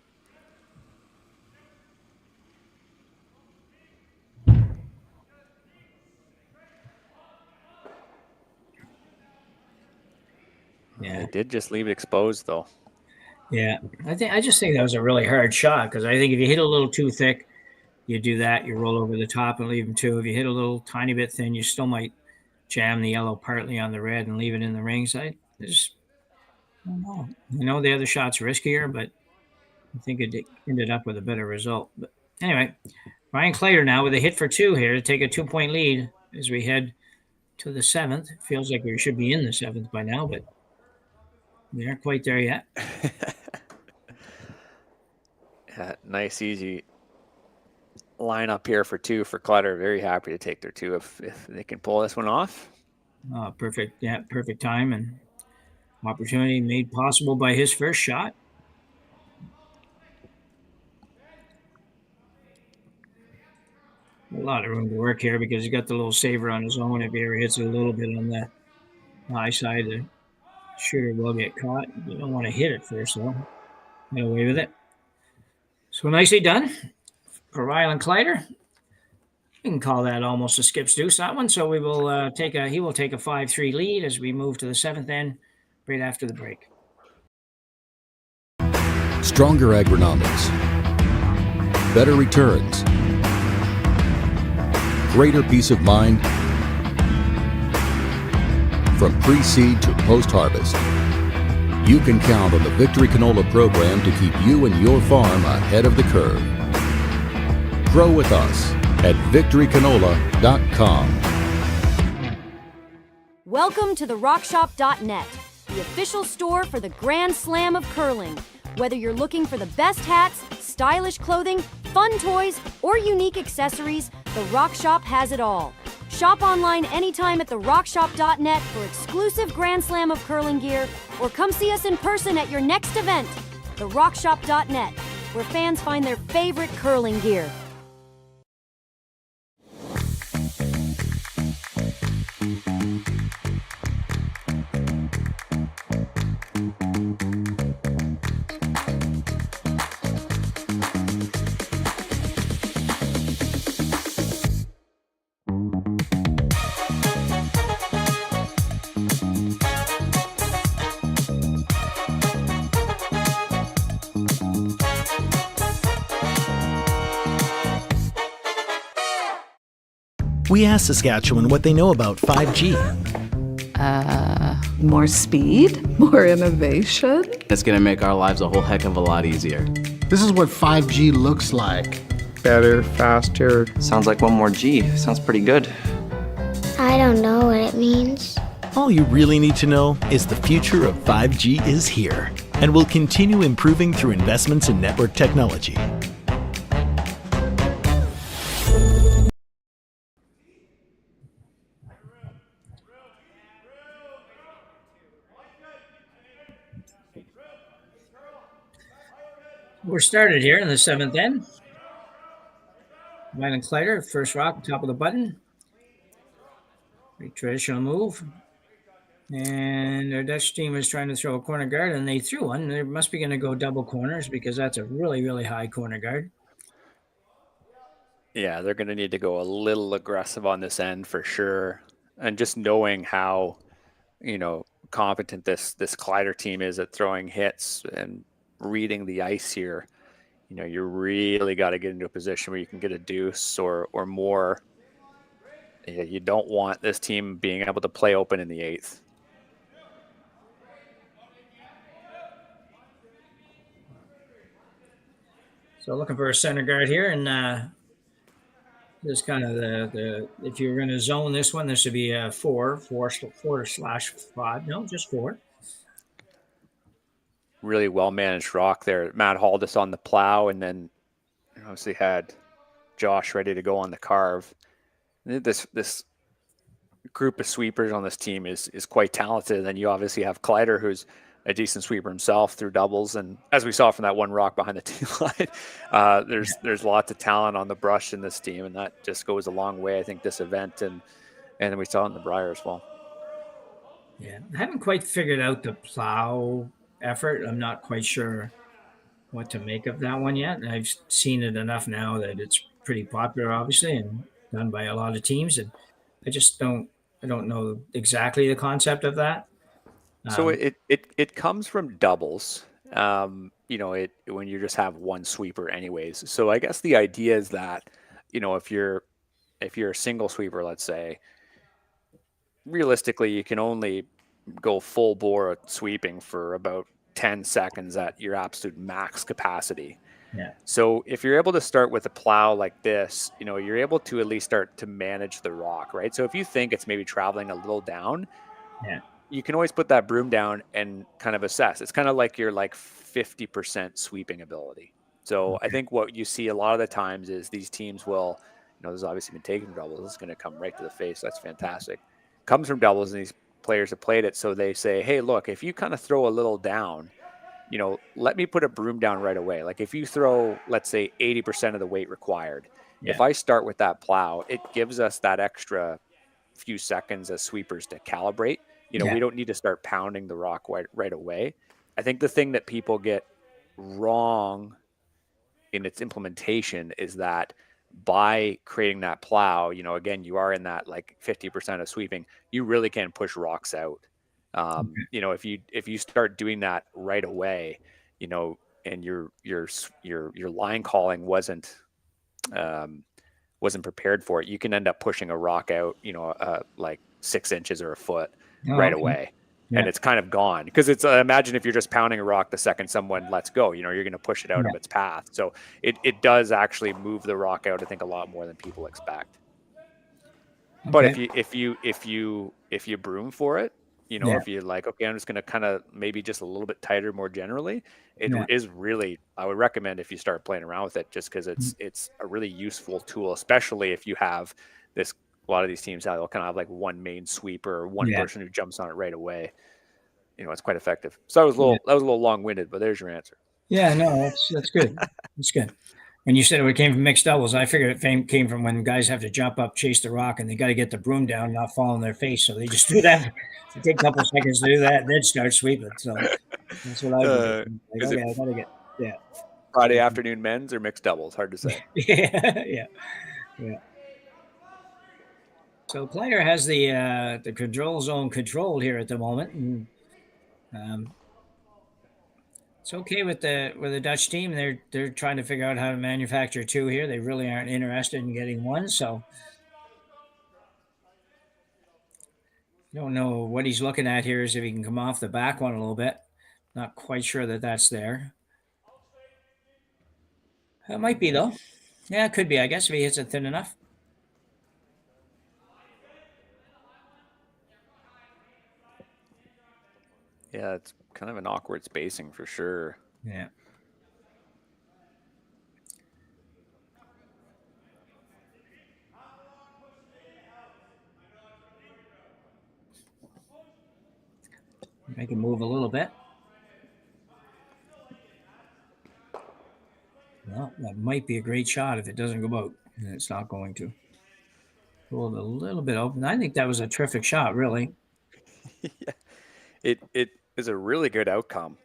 Yeah, it did just leave it exposed, though. Yeah, I just think that was a really hard shot, because I think if you hit a little too thick, you do that, you roll over the top and leave them two. If you hit a little tiny bit thin, you still might jam the yellow partly on the red and leave it in the rings. I don't know. I know the other shot's riskier, but I think it ended up with a better result. But anyway, Rylan Kleiter now with a hit for 2 here to take a 2-point lead as we head to the 7th. It feels like we should be in the 7th by now, but we aren't quite there yet. Yeah, nice, easy line up here for 2 for Kleiter. Very happy to take their 2 if they can pull this one off. Perfect. Yeah, perfect time and opportunity made possible by his first shot. A lot of room to work here because he's got the little saver on his own. If he ever hits it a little bit on the high side, the shooter will get caught. You don't want to hit it first, though. Get away with it. So nicely done for Rylan Kleiter. You can call that almost a skip's deuce, that one. So we will he will take a 5-3 lead as we move to the 7th end right after the break. Stronger agronomics, better returns, greater peace of mind from pre-seed to post-harvest. You can count on the Victory Canola program to keep you and your farm ahead of the curve. Grow with us at victorycanola.com. Welcome to the rockshop.net, the official store for the Grand Slam of curling. Whether you're looking for the best hats, stylish clothing, fun toys, or unique accessories, the Rock Shop has it all. Shop online anytime at therockshop.net for exclusive Grand Slam of curling gear, or come see us in person at your next event. Therockshop.net, where fans find their favorite curling gear. We asked Saskatchewan what they know about 5G. More speed, more innovation. It's gonna make our lives a whole heck of a lot easier. This is what 5G looks like. Better, faster. Sounds like one more G. Sounds pretty good. I don't know what it means. All you really need to know is the future of 5G is here and will continue improving through investments in network technology. We're started here in the 7th end. Rylan Kleiter, first rock, top of the button. Very traditional move. And our Dutch team is trying to throw a corner guard, and they threw one. They must be going to go double corners because that's a really, really high corner guard. Yeah, they're going to need to go a little aggressive on this end for sure. And just knowing how, competent this Kleiter team is at throwing hits and reading the ice here, you really got to get into a position where you can get a deuce or more. You don't want this team being able to play open in the eighth. So looking for a center guard here, and this kind of the if you're going to zone this one, this should be a 4/5. No, just 4. Really well managed rock there. Matt hauled us on the plow, and then obviously had Josh ready to go on the carve. This group of sweepers on this team is quite talented. And then you obviously have Kleiter, who's a decent sweeper himself through doubles. And as we saw from that one rock behind the tee line, there's lots of talent on the brush in this team, and that just goes a long way, I think, this event. And then we saw it in the Briar as well. Yeah, I haven't quite figured out the plow effort. I'm not quite sure what to make of that one yet. I've seen it enough now that it's pretty popular, obviously, and done by a lot of teams. And I just don't know exactly the concept of that. So it comes from doubles. When you just have one sweeper anyways. So I guess the idea is that, if you're a single sweeper, let's say, realistically you can only go full bore sweeping for about 10 seconds at your absolute max capacity. Yeah. So if you're able to start with a plow like this, you're able to at least start to manage the rock, right? So if you think it's maybe traveling a little down, yeah, you can always put that broom down and kind of assess. It's kind of like your 50% sweeping ability. So I think what you see a lot of the times is these teams will, this has obviously been taken from doubles. It's going to come right to the face. That's fantastic. Comes from doubles, and these players have played it. So they say, hey, look, if you kind of throw a little down, let me put a broom down right away. Like if you throw, let's say 80% of the weight required, if I start with that plow, it gives us that extra few seconds as sweepers to calibrate. We don't need to start pounding the rock right away. I think the thing that people get wrong in its implementation is that by creating that plow, again, you are in that 50% of sweeping, you really can push rocks out. If you start doing that right away, and your line calling wasn't prepared for it, you can end up pushing a rock out, 6 inches or a foot right away. Yeah. And it's kind of gone because it's imagine if you're just pounding a rock the second someone lets go, you're going to push it out of its path. So it does actually move the rock out, I think, a lot more than people expect. Okay. But if you broom for it, if you're like, okay, I'm just going to kind of maybe just a little bit tighter more generally, it is really, I would recommend if you start playing around with it, just because it's a really useful tool, especially if you have this. A lot of these teams they'll kind of have one main sweeper or one person who jumps on it right away. It's quite effective. So that was a little long-winded, but there's your answer. Yeah, no, that's good. That's good. When you said it came from mixed doubles, I figured it came from when guys have to jump up, chase the rock, and they got to get the broom down, not fall on their face. So they just do that. It take a couple of seconds to do that, and then start sweeping. So that's what I do. I got to get Friday afternoon men's or mixed doubles? Hard to say. Yeah. So Kleiter has the control zone controlled here at the moment, and it's okay with the Dutch team. They're trying to figure out how to manufacture 2 here. They really aren't interested in getting 1. So don't know what he's looking at here. Is if he can come off the back one a little bit. Not quite sure that that's there. It might be though. Yeah, it could be. I guess if he hits it thin enough. Yeah, it's kind of an awkward spacing for sure. Yeah. Make it move a little bit. Well, that might be a great shot if it doesn't go out, and it's not going to. Pulled a little bit open. I think that was a terrific shot, really. Yeah. It is a really good outcome.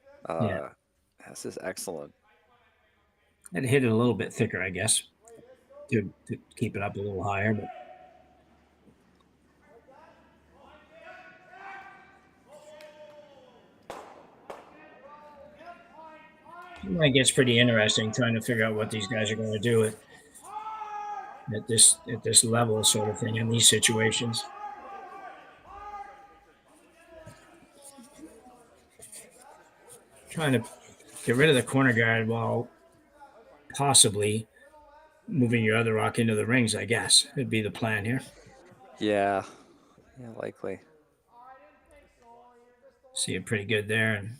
This is excellent. I'd hit it a little bit thicker, I guess. to keep it up a little higher, but it gets pretty interesting trying to figure out what these guys are going to do at this level sort of thing in these situations. Trying to get rid of the corner guard while possibly moving your other rock into the rings, I guess, would be the plan here. Yeah, likely. See it pretty good there. And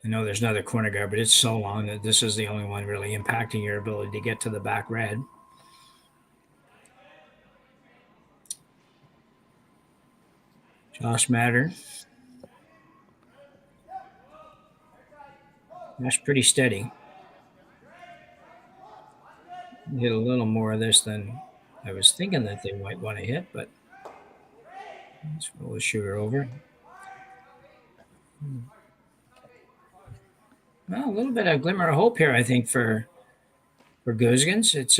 I know there's another corner guard, but it's so long that this is the only one really impacting your ability to get to the back red. Josh Matter. That's pretty steady. Hit a little more of this than I was thinking that they might want to hit, but let's roll the shooter over. Well, a little bit of glimmer of hope here, I think, for Gosgens. It's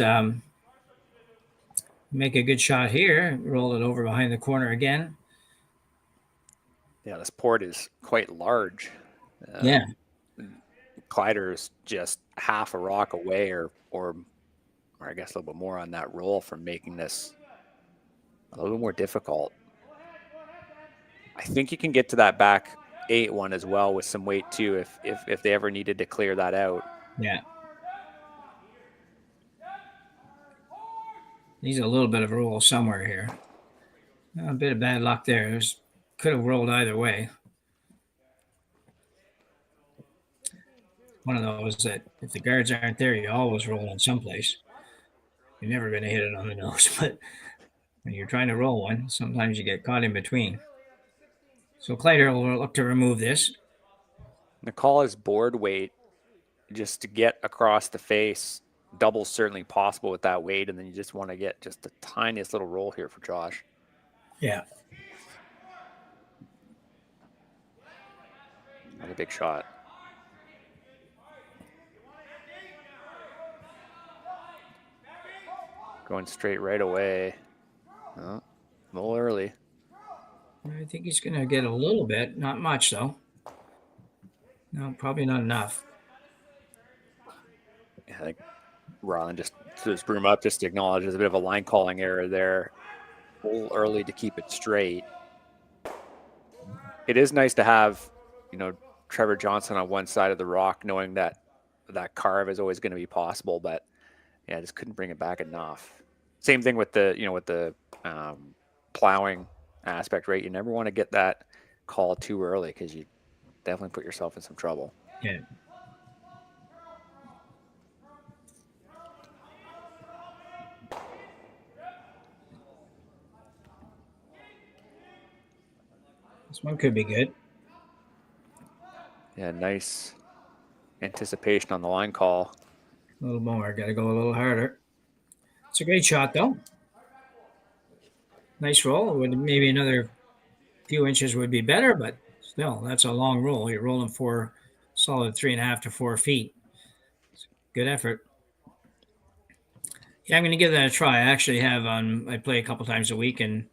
make a good shot here, roll it over behind the corner again. Yeah, this port is quite large. Yeah. Kleiter is just half a rock away, or I guess a little bit more on that roll from making this a little bit more difficult. I think you can get to that back 8-1 as well with some weight too, if they ever needed to clear that out. Yeah. Needs a little bit of a roll somewhere here. A bit of bad luck there. Could have rolled either way. One of those that if the guards aren't there, you always roll in someplace. You're never going to hit it on the nose, but when you're trying to roll one, sometimes you get caught in between. So Kleiter will look to remove this. The call is board weight just to get across the face. Double's certainly possible with that weight, and then you just want to get just the tiniest little roll here for Josh. Yeah. That's a big shot. Going straight right away. Oh, a little early. I think he's going to get a little bit. Not much, though. No, probably not enough. Yeah, I think Rylan just threw his broom up just to acknowledge there's a bit of a line calling error there. A little early to keep it straight. It is nice to have, Trevor Johnson on one side of the rock, knowing that that carve is always going to be possible, but yeah, I just couldn't bring it back enough. Same thing with the plowing aspect, right? You never want to get that call too early because you definitely put yourself in some trouble. Yeah. This one could be good. Yeah, nice anticipation on the line call. A little more. Got to go a little harder. It's a great shot, though. Nice roll. Maybe another few inches would be better, but still, that's a long roll. You're rolling for solid 3.5 to 4 feet. Good effort. Yeah, I'm going to give that a try. I actually have I play a couple times a week and,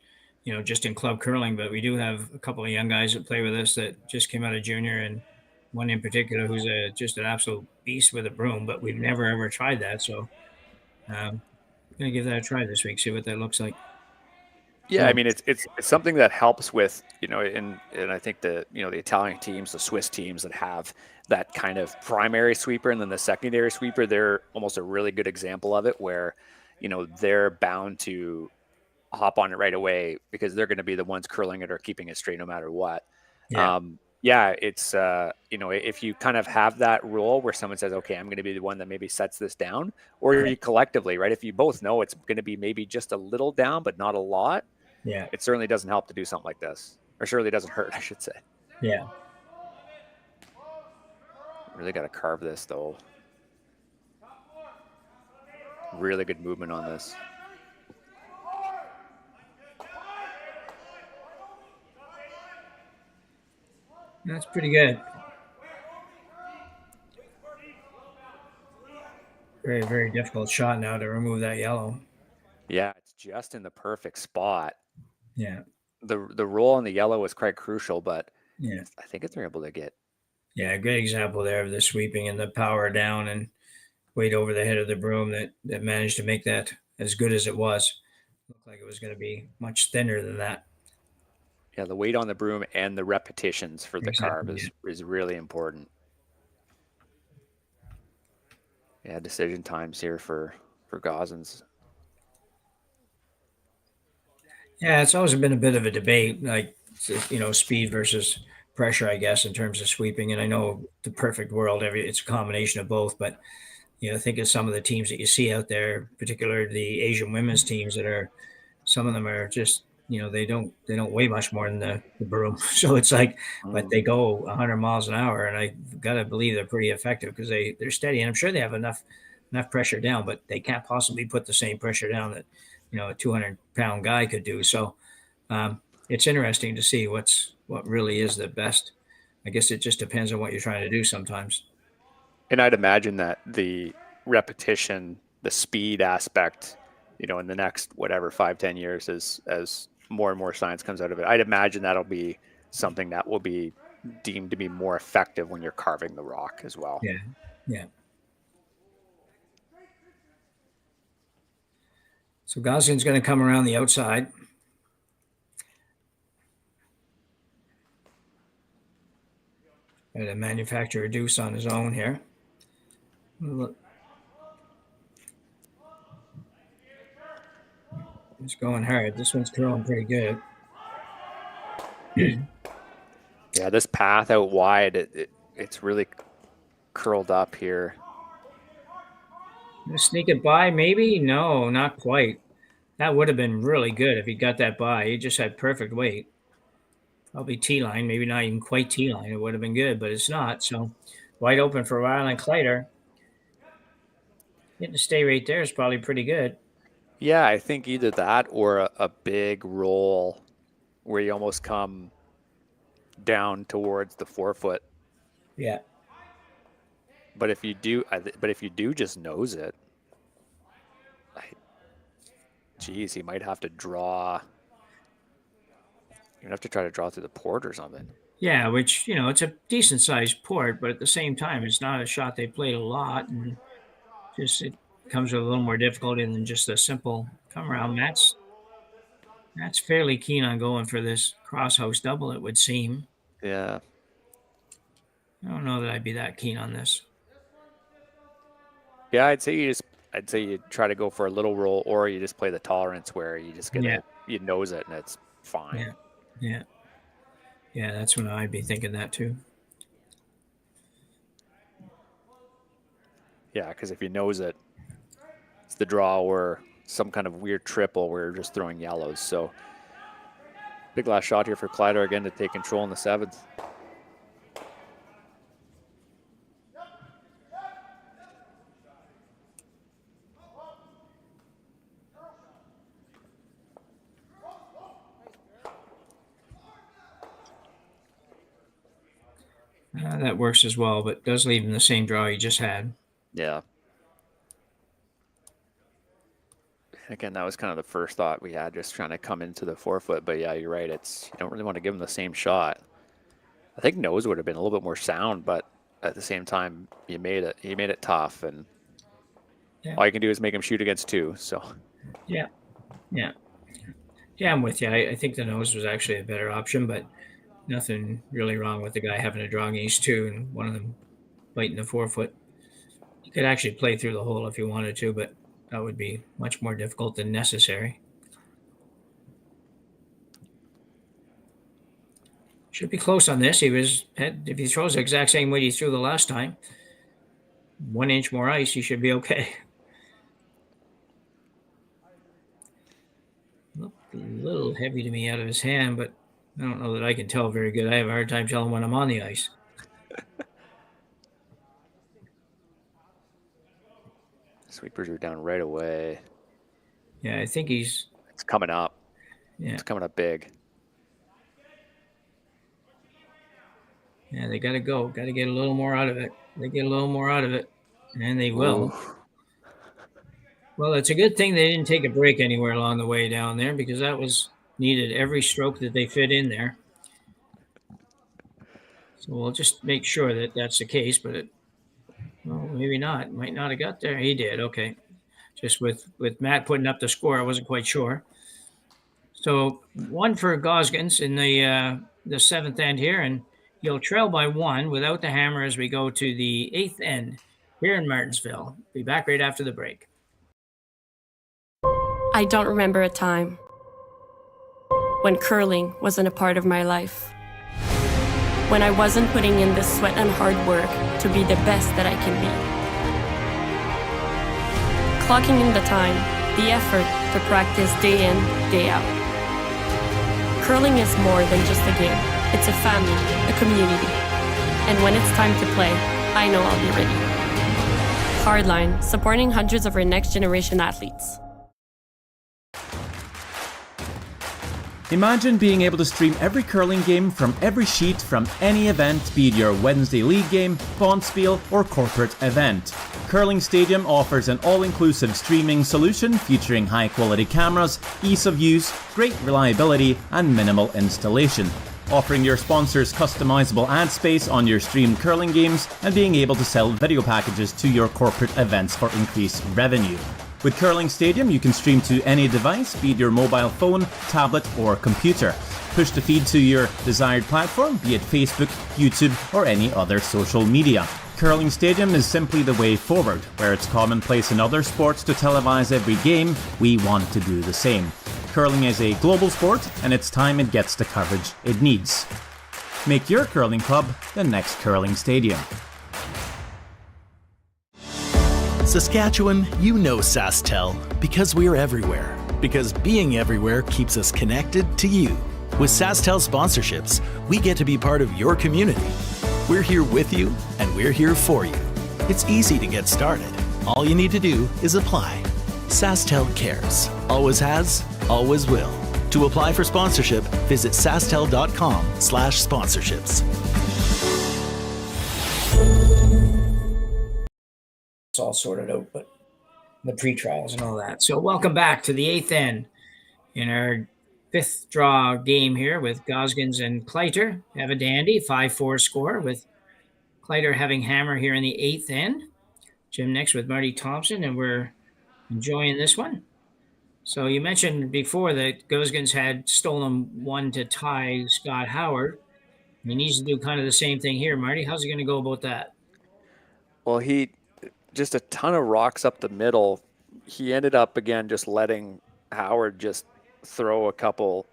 just in club curling, but we do have a couple of young guys that play with us that just came out of junior, and one in particular who's just an absolute beast with a broom, but we've never, ever tried that. So I'm going to give that a try this week, see what that looks like. Yeah, I mean, it's something that helps with, and I think the Italian teams, the Swiss teams that have that kind of primary sweeper and then the secondary sweeper, they're almost a really good example of it where, they're bound to hop on it right away because they're going to be the ones curling it or keeping it straight no matter what. Yeah. It's, if you kind of have that rule where someone says, okay, I'm going to be the one that maybe sets this down, or you collectively, right? If you both know it's going to be maybe just a little down, but not a lot. Yeah. It certainly doesn't help to do something like this, or certainly doesn't hurt, I should say. Yeah. Really got to carve this though. Really good movement on this. That's pretty good. Very, very difficult shot now to remove that yellow. Yeah, it's just in the perfect spot. Yeah. The roll on the yellow was quite crucial, but Yeah. I think if they're able to get. Yeah, a good example there of the sweeping and the power down and weight over the head of the broom that managed to make that as good as it was. Looked like it was going to be much thinner than that. Yeah, the weight on the broom and the repetitions for the carve Exactly, is really important. Yeah, decision times here for Gosgens. Yeah, it's always been a bit of a debate, like, speed versus pressure, I guess, in terms of sweeping. And I know the perfect world, it's a combination of both. But think of some of the teams that you see out there, particularly the Asian women's teams some of them are just, they don't weigh much more than the broom. So it's like, but they go 100 miles an hour, and I got to believe they're pretty effective because they're steady, and I'm sure they have enough pressure down, but they can't possibly put the same pressure down that a 200-pound guy could do. So it's interesting to see what really is the best. I guess it just depends on what you're trying to do sometimes. And I'd imagine that the repetition, the speed aspect, in the next 5-10 years, as more and more science comes out of it, I'd imagine that'll be something that will be deemed to be more effective when you're carving the rock as well. Yeah, yeah. So Gosgen's going to come around the outside. Got to manufacture a deuce on his own here. Look. It's going hard. This one's curling pretty good. Yeah, this path out wide, it's really curled up here. Sneak it by, maybe? No, not quite. That would have been really good if he got that by. He just had perfect weight. Probably T-line, maybe not even quite T-line. It would have been good, but it's not. So wide open for Rylan Kleiter. Getting to stay right there is probably pretty good. Yeah, I think either that or a big roll where you almost come down towards the forefoot. Yeah. But if you do just nose it, geez, he might have to draw. You'd have to try to draw through the port or something. Yeah, which, it's a decent sized port, but at the same time, it's not a shot they played a lot. And just it comes with a little more difficulty than just a simple come around. That's fairly keen on going for this cross house double, it would seem. Yeah. I don't know that I'd be that keen on this. Yeah, I'd say you try to go for a little roll, or you just play the tolerance where you just get you nose it and it's fine. Yeah. Yeah, that's when I'd be thinking that too. Yeah, because if you nose it, it's the draw or some kind of weird triple where you're just throwing yellows. So big last shot here for Kleiter again to take control in the seventh. That works as well, but does leave him the same draw he just had. Yeah. Again, that was kind of the first thought we had, just trying to come into the forefoot. But yeah, you're right. You don't really want to give him the same shot. I think nose would have been a little bit more sound, but at the same time, you made it tough, and all you can do is make him shoot against two. So. Yeah. I'm with you. I think the nose was actually a better option, but nothing really wrong with the guy having a draw against two and one of them biting the forefoot. You could actually play through the hole if you wanted to, but that would be much more difficult than necessary. Should be close on this. If he throws the exact same way he threw the last time, 1 inch more ice, he should be okay. Looked a little heavy to me out of his hand, but I don't know that I can tell very good. I have a hard time telling when I'm on the ice. Sweepers are down right away. Yeah, I think it's coming up. Yeah. It's coming up big. Yeah, they got to go. Got to get a little more out of it. They get a little more out of it, and they will. Well, it's a good thing they didn't take a break anywhere along the way down there, because that was needed every stroke that they fit in there. So we'll just make sure that that's the case, but well, maybe not. Might not have got there. He did. Okay. Just with Matt putting up the score, I wasn't quite sure. So one for Gosgens in the seventh end here, and he'll trail by one without the hammer as we go to the eighth end here in Martensville. Be back right after the break. I don't remember a time when curling wasn't a part of my life. When I wasn't putting in the sweat and hard work to be the best that I can be. Clocking in the time, the effort to practice day in, day out. Curling is more than just a game. It's a family, a community. And when it's time to play, I know I'll be ready. Hardline, supporting hundreds of our next generation athletes. Imagine being able to stream every curling game from every sheet from any event, be it your Wednesday league game, bonspiel, or corporate event. Curling Stadium offers an all-inclusive streaming solution featuring high-quality cameras, ease of use, great reliability, and minimal installation. Offering your sponsors customizable ad space on your streamed curling games and being able to sell video packages to your corporate events for increased revenue. With Curling Stadium, you can stream to any device, be it your mobile phone, tablet, or computer. Push the feed to your desired platform, be it Facebook, YouTube, or any other social media. Curling Stadium is simply the way forward. Where it's commonplace in other sports to televise every game, we want to do the same. Curling is a global sport, and it's time it gets the coverage it needs. Make your curling club the next Curling Stadium. Saskatchewan, you know SaskTel because we're everywhere. Because being everywhere keeps us connected to you. With SaskTel sponsorships, we get to be part of your community. We're here with you, and we're here for you. It's easy to get started. All you need to do is apply. SaskTel cares. Always has, always will. To apply for sponsorship, visit sastel.com/sponsorships. It's all sorted out, but the pre-trials and all that. So welcome back to the eighth end in our fifth draw game here with Gosgens and Kleiter. Have a dandy 5-4 score with Kleiter having hammer here in the eighth end. Jim next with Marty Thompson, and we're enjoying this one. So you mentioned before that Gosgens had stolen one to tie Scott Howard. He needs to do kind of the same thing here. Marty, how's he going to go about that? Well, he just a ton of rocks up the middle. He ended up again just letting Howard just throw a couple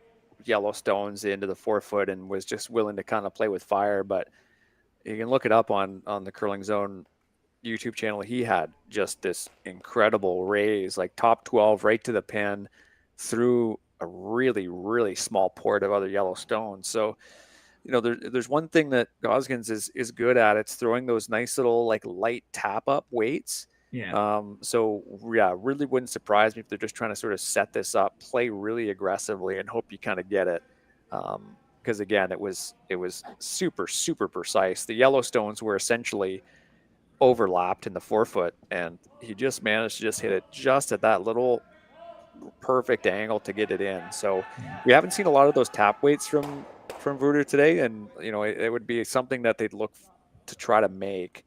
yellow stones into the 4-foot and was just willing to kind of play with fire. But you can look it up on the Curling Zone YouTube channel. He had just this incredible raise, like top 12 right to the pin through a really, really small port of other yellow stones. So, you know, there's one thing that Gosgens is good at. It's throwing those nice little like light tap up weights. Yeah. So yeah, really wouldn't surprise me if they're just trying to sort of set this up, play really aggressively, and hope you kind of get it. Because again, it was super, super precise. The Yellowstones were essentially overlapped in the 4-foot, and he just managed to just hit it just at that little perfect angle to get it in. So we haven't seen a lot of those tap weights from Wouter today, and you know it would be something that they'd look to try to make.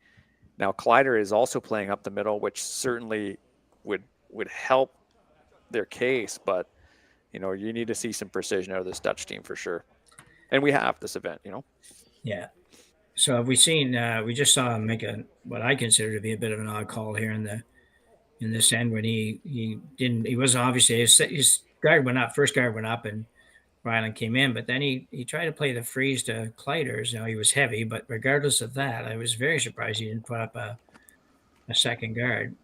Now Kleiter is also playing up the middle, which certainly would help their case, but you know you need to see some precision out of this Dutch team for sure, and we have this event, you know. Yeah. So have we seen? We just saw him make what I consider to be a bit of an odd call here in this end when he wasn't obviously his guard went up, first guard went up, and Rylan came in, but then he tried to play the freeze to Kleiter's. Now he was heavy, but regardless of that, I was very surprised he didn't put up a second guard.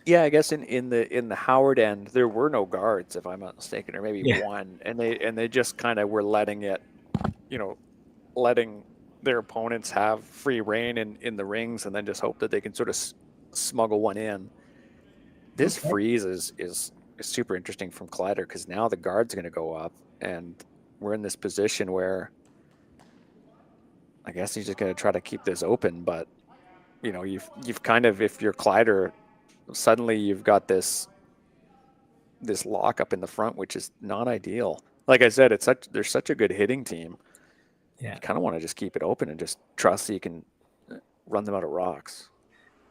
Yeah, I guess in the Howard end there were no guards, if I'm not mistaken, or maybe one, and they just kind of were letting their opponents have free reign in the rings, and then just hope that they can sort of smuggle one in. This freeze is super interesting from Kleiter because now the guard's going to go up, and we're in this position where I guess he's just going to try to keep this open. But you know, you've kind of, if you're Kleiter, suddenly you've got this lock up in the front, which is not ideal. Like I said, they're such a good hitting team. Yeah. You kind of want to just keep it open and just trust that you can run them out of rocks.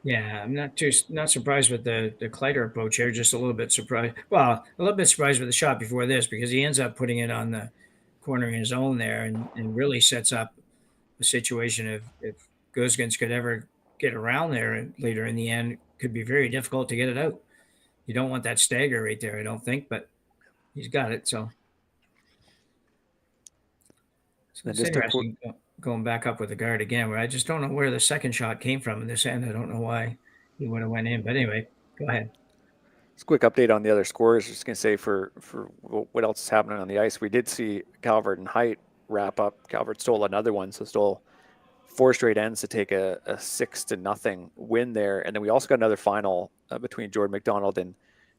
Yeah, I'm not surprised with the Kleiter approach here. Just a little bit surprised. Well, a little bit surprised with the shot before this because he ends up putting it on the corner in his own there and really sets up a situation if Gosgens could ever get around there and later in the end, it could be very difficult to get it out. You don't want that stagger right there, I don't think, but he's got it. So it's interesting going back up with the guard again, where I just don't know where the second shot came from in this end. I don't know why he would have went in, but anyway, go ahead. Just a quick update on the other scores. Just going to say for what else is happening on the ice, we did see Calvert and Height wrap up. Calvert stole another one, so stole 4 straight ends to take a 6-0 win there. And then we also got another final between Jordan McDonald and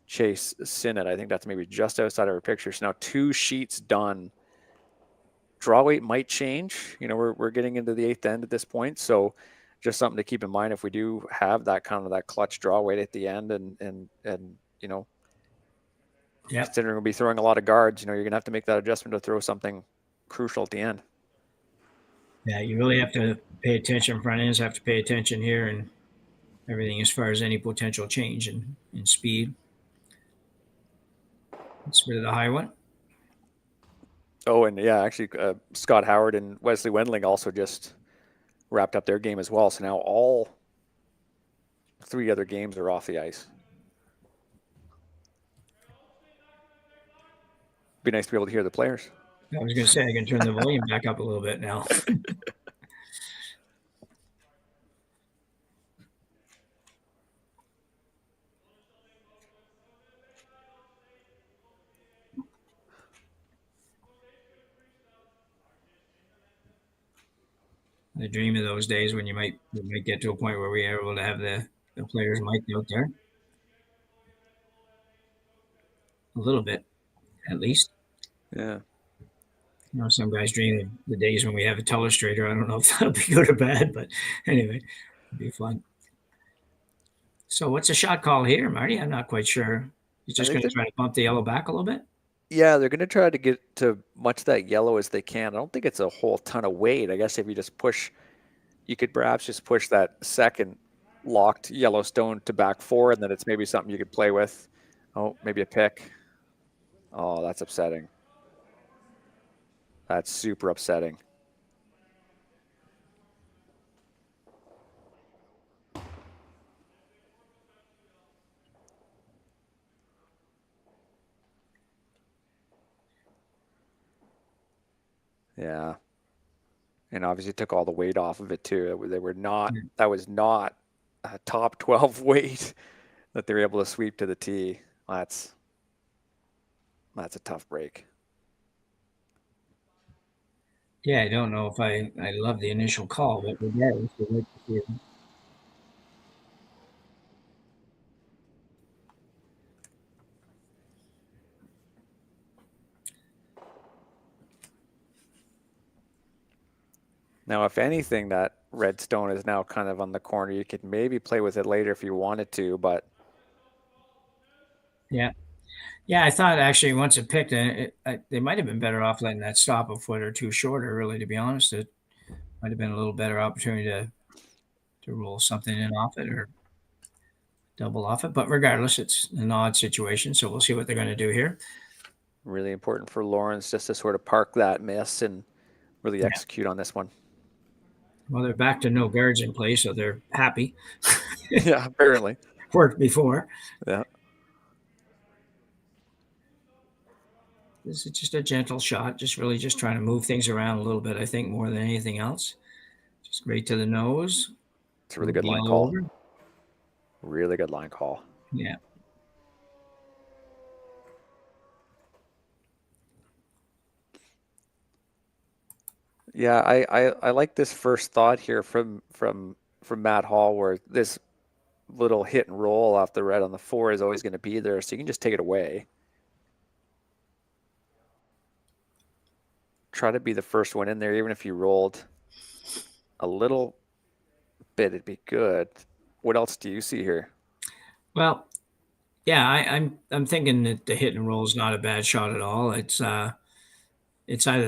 Chase Sinnott. I think that's maybe just outside of our picture. So now 2 sheets done. Draw weight might change. You know, we're getting into the 8th end at this point, so just something to keep in mind if we do have that kind of that clutch draw weight at the end, and you know, considering we'll be throwing a lot of guards, you know, you're gonna have to make that adjustment to throw something crucial at the end. Yeah, you really have to pay attention. Front ends have to pay attention here, and everything as far as any potential change in speed. Let's rid of the high one. Oh, and yeah, actually, Scott Howard and Wesley Wendling also just wrapped up their game as well. So now all 3 other games are off the ice. Be nice to be able to hear the players. I was going to say I can turn the volume back up a little bit now. I dream of those days when we might get to a point where we are able to have the players mic'd out there. A little bit, at least. Yeah. You know, some guys dream of the days when we have a telestrator. I don't know if that'll be good or bad, but anyway, it'll be fun. So what's the shot call here, Marty? I'm not quite sure. He's just going to try to bump the yellow back a little bit? Yeah, they're going to try to get to much of that yellow as they can. I don't think it's a whole ton of weight. I guess if you just push, you could perhaps just push that second locked yellow stone to back 4, and then it's maybe something you could play with. Oh, maybe a pick. Oh, that's upsetting. That's super upsetting. Yeah. And obviously took all the weight off of it too. They were not, that was not a top 12 weight that they're able to sweep to the tee. That's a tough break. Yeah, I don't know if I love the initial call, but regardless, we'd like to see it. Now, if anything, that red stone is now kind of on the corner. You could maybe play with it later if you wanted to, but. Yeah. Yeah, I thought actually once it picked, they might have been better off letting that stop a foot or 2 shorter, really, to be honest. It might have been a little better opportunity to roll something in off it or double off it. But regardless, it's an odd situation, so we'll see what they're going to do here. Really important for Lawrence just to sort of park that miss and really execute on this one. Well, they're back to no guards in place, so they're happy. Yeah, apparently. Worked before. Yeah. This is just a gentle shot, just really just trying to move things around a little bit, I think, more than anything else. Just right to the nose. It's a really good line call. Really good line call. Yeah. Yeah, I like this first thought here from Matt Hall, where this little hit and roll off the red on the 4 is always going to be there, so you can just take it away. Try to be the first one in there, even if you rolled a little bit, it'd be good. What else do you see here? Well, yeah, I'm thinking that the hit and roll is not a bad shot at all. It's either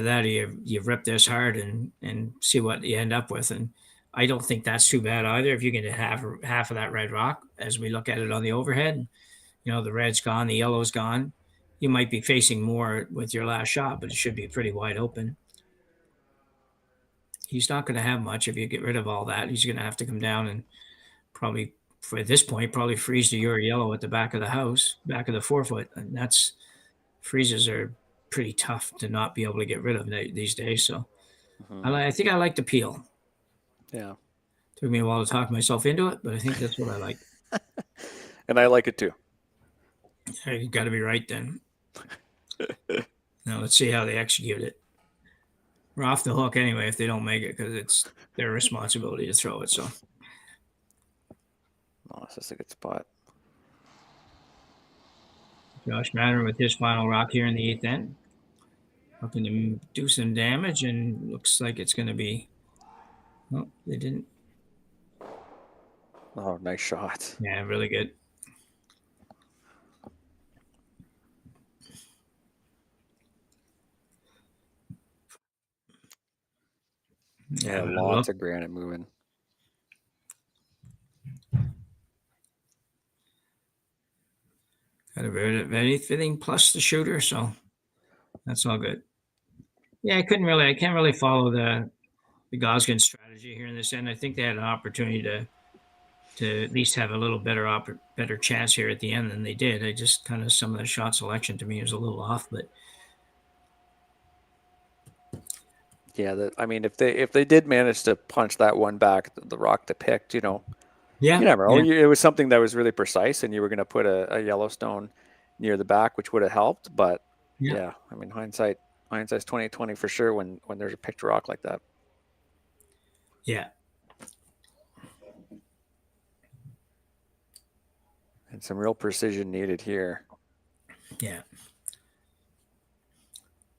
that or you rip this hard and see what you end up with. And I don't think that's too bad either. If you can have half of that red rock as we look at it on the overhead, the red's gone, the yellow's gone. You might be facing more with your last shot, but it should be pretty wide open. He's not going to have much if you get rid of all that. He's going to have to come down and probably, for this point, probably freeze to your yellow at the back of the house, back of the 4-foot. And freezes are pretty tough to not be able to get rid of these days. So I think I like the peel. Yeah. Took me a while to talk myself into it, but I think that's what I like. And I like it too. You got to be right then. Now let's see how they execute it. We're off the hook anyway if they don't make it because it's their responsibility to throw it. So. Oh, this is a good spot. Josh Madden with his final rock here in the 8th end. Hoping to do some damage, and looks like it's going to be... Oh, they didn't. Oh, nice shot. Yeah, really good. Yeah, lots of granite moving. Got a very fitting plus the shooter, so that's all good. Yeah, I can't really follow the Gosgens strategy here in this end. I think they had an opportunity to at least have a little better chance here at the end than they did. I just kind of, some of the shot selection to me was a little off, but yeah, I mean, if they did manage to punch that one back, the rock they picked, yeah, you never know. yeah. It was something that was really precise, and you were going to put a Yellowstone near the back, which would have helped. But yeah, I mean, hindsight's 20/20 for sure when there's a picked rock like that. Yeah. And some real precision needed here. Yeah.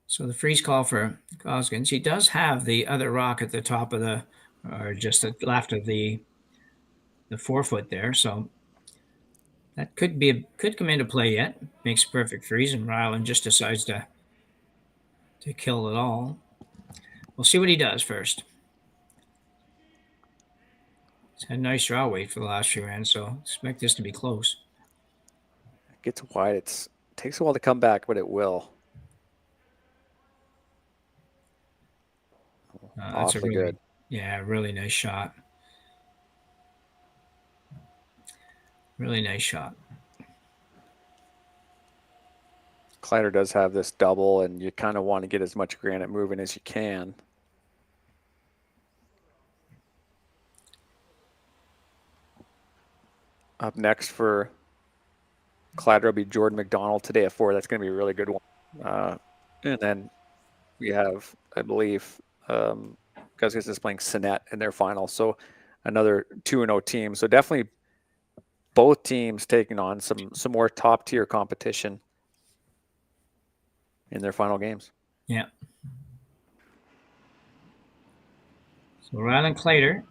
So the freeze call for Gosgens. He does have the other rock at the top of or just left of the 4-foot there. So that could come into play yet. Makes a perfect freeze, and Rylan just decides to kill it all. We'll see what he does first. He's had a nice draw weight for the last few rounds, so expect this to be close. It gets wide. It takes a while to come back, but it will. That's Awfully good. Yeah, really nice shot. Really nice shot. Kleiter does have this double, and you kind of want to get as much granite moving as you can. Up next for Kleiter will be Jordan McDonald today at 4. That's going to be a really good one. And then we have, I believe, Gosgens is playing Sinet in their final. So another 2-0 team. So definitely both teams taking on some more top-tier competition in their final games. Yeah. So Rylan Kleiter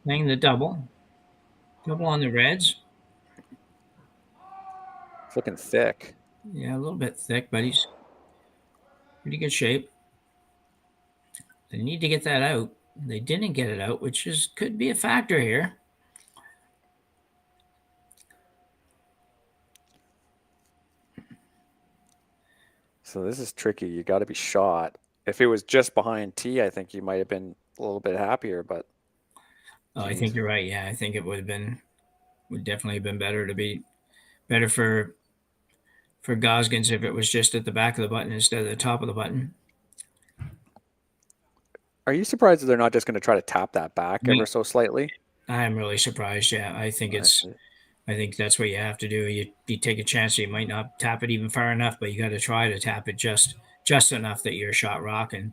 playing the double. Double on the reds. It's looking thick. Yeah, a little bit thick, but he's pretty good shape. They need to get that out. They didn't get it out, which could be a factor here. So this is tricky. You got to be shot. If it was just behind tee, I think you might have been a little bit happier, but I think you're right. Yeah, I think it would definitely have been better for Gosgens if it was just at the back of the button instead of the top of the button. Are you surprised that they're not just going to try to tap that back ever so slightly? I'm really surprised. Yeah, I think that's what you have to do. You take a chance. You might not tap it even far enough, but you got to try to tap it just enough that you're shot rock, and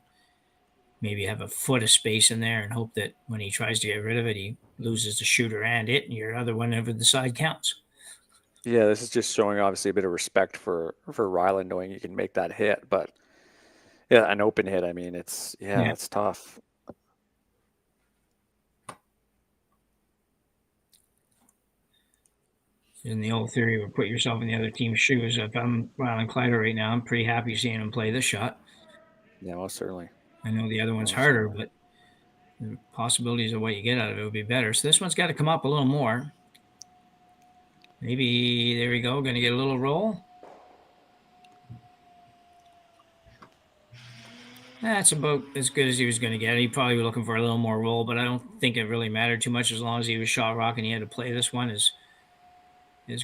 maybe have a foot of space in there and hope that when he tries to get rid of it, he loses the shooter and your other one over the side counts. Yeah, this is just showing obviously a bit of respect for Rylan, knowing you can make that hit. But yeah, an open hit, I mean, it's tough. in the old theory of put yourself in the other team's shoes. If I'm Rylan Kleiter right now, I'm pretty happy seeing him play this shot. Yeah, most certainly. I know the other one's harder, but the possibilities of what you get out of it would be better. So this one's got to come up a little more. Maybe, there we go, going to get a little roll. That's about as good as he was going to get. He probably was looking for a little more roll, but I don't think it really mattered too much as long as he was shot rock and he had to play this one is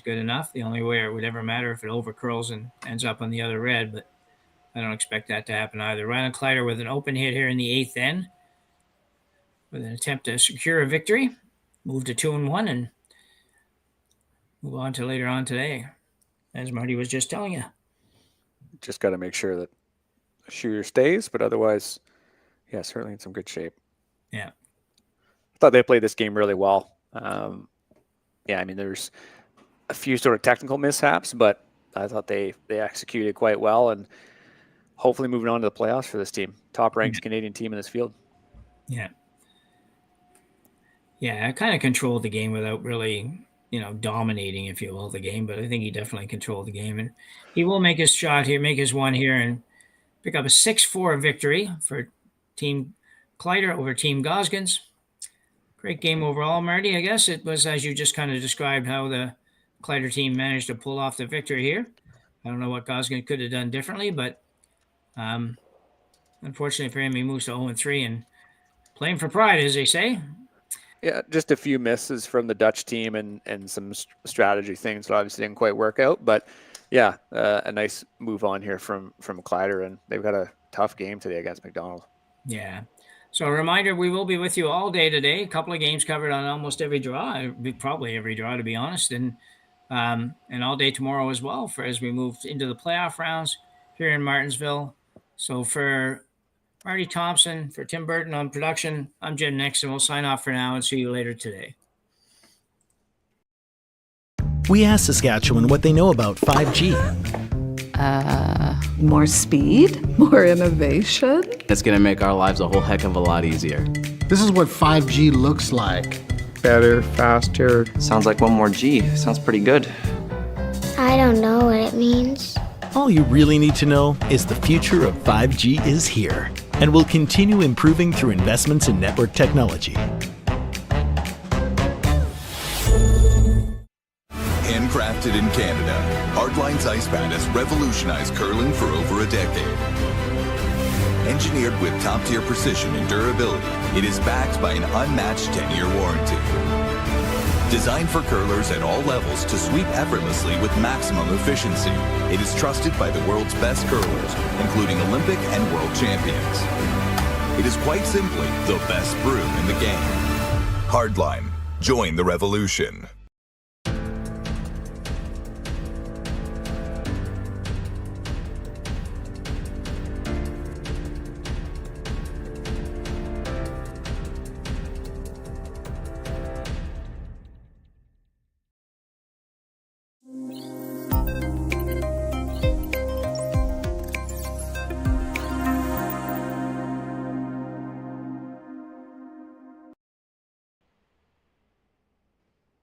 good enough. The only way it would ever matter if it over curls and ends up on the other red, but I don't expect that to happen either. Rylan Kleiter with an open hit here in the 8th end with an attempt to secure a victory, move to 2-1 and move on to later on today, as Marty was just telling you. Just got to make sure that the shooter stays, but otherwise, yeah, certainly in some good shape. Yeah. I thought they played this game really well. Yeah, I mean, there's a few sort of technical mishaps, but I thought they executed quite well, and hopefully moving on to the playoffs for this team. Top-ranked Canadian team in this field. Yeah. Yeah, I kind of controlled the game without really, dominating, if you will, the game, but I think he definitely controlled the game. And he will make his shot here, make his one here, and pick up a 6-4 victory for Team Kleiter over Team Gosgens. Great game overall, Marty. I guess it was, as you just kind of described, how the Kleiter team managed to pull off the victory here. I don't know what Gosgens could have done differently, but unfortunately for him, he moves to 0-3 and playing for pride, as they say. Yeah, just a few misses from the Dutch team and some strategy things that obviously didn't quite work out. But yeah, a nice move on here from Kleiter, and they've got a tough game today against McDonald. Yeah. So a reminder, we will be with you all day today. A couple of games covered on almost every draw, probably every draw, to be honest, and all day tomorrow as well as we move into the playoff rounds here in Martensville. So for Marty Thompson, for Tim Burton on production, I'm Jim Nixon. We'll sign off for now and see you later today. We asked Saskatchewan what they know about 5G. More speed, more innovation. It's going to make our lives a whole heck of a lot easier. This is what 5G looks like. Better, faster. Sounds like one more G. Sounds pretty good. I don't know what it means. All you really need to know is the future of 5G is here and will continue improving through investments in network technology. Handcrafted in Canada, Hardline's Ice Pad has revolutionized curling for over a decade. Engineered with top-tier precision and durability, it is backed by an unmatched 10-year warranty. Designed for curlers at all levels to sweep effortlessly with maximum efficiency, it is trusted by the world's best curlers, including Olympic and world champions. It is quite simply the best broom in the game. Hardline. Join the revolution.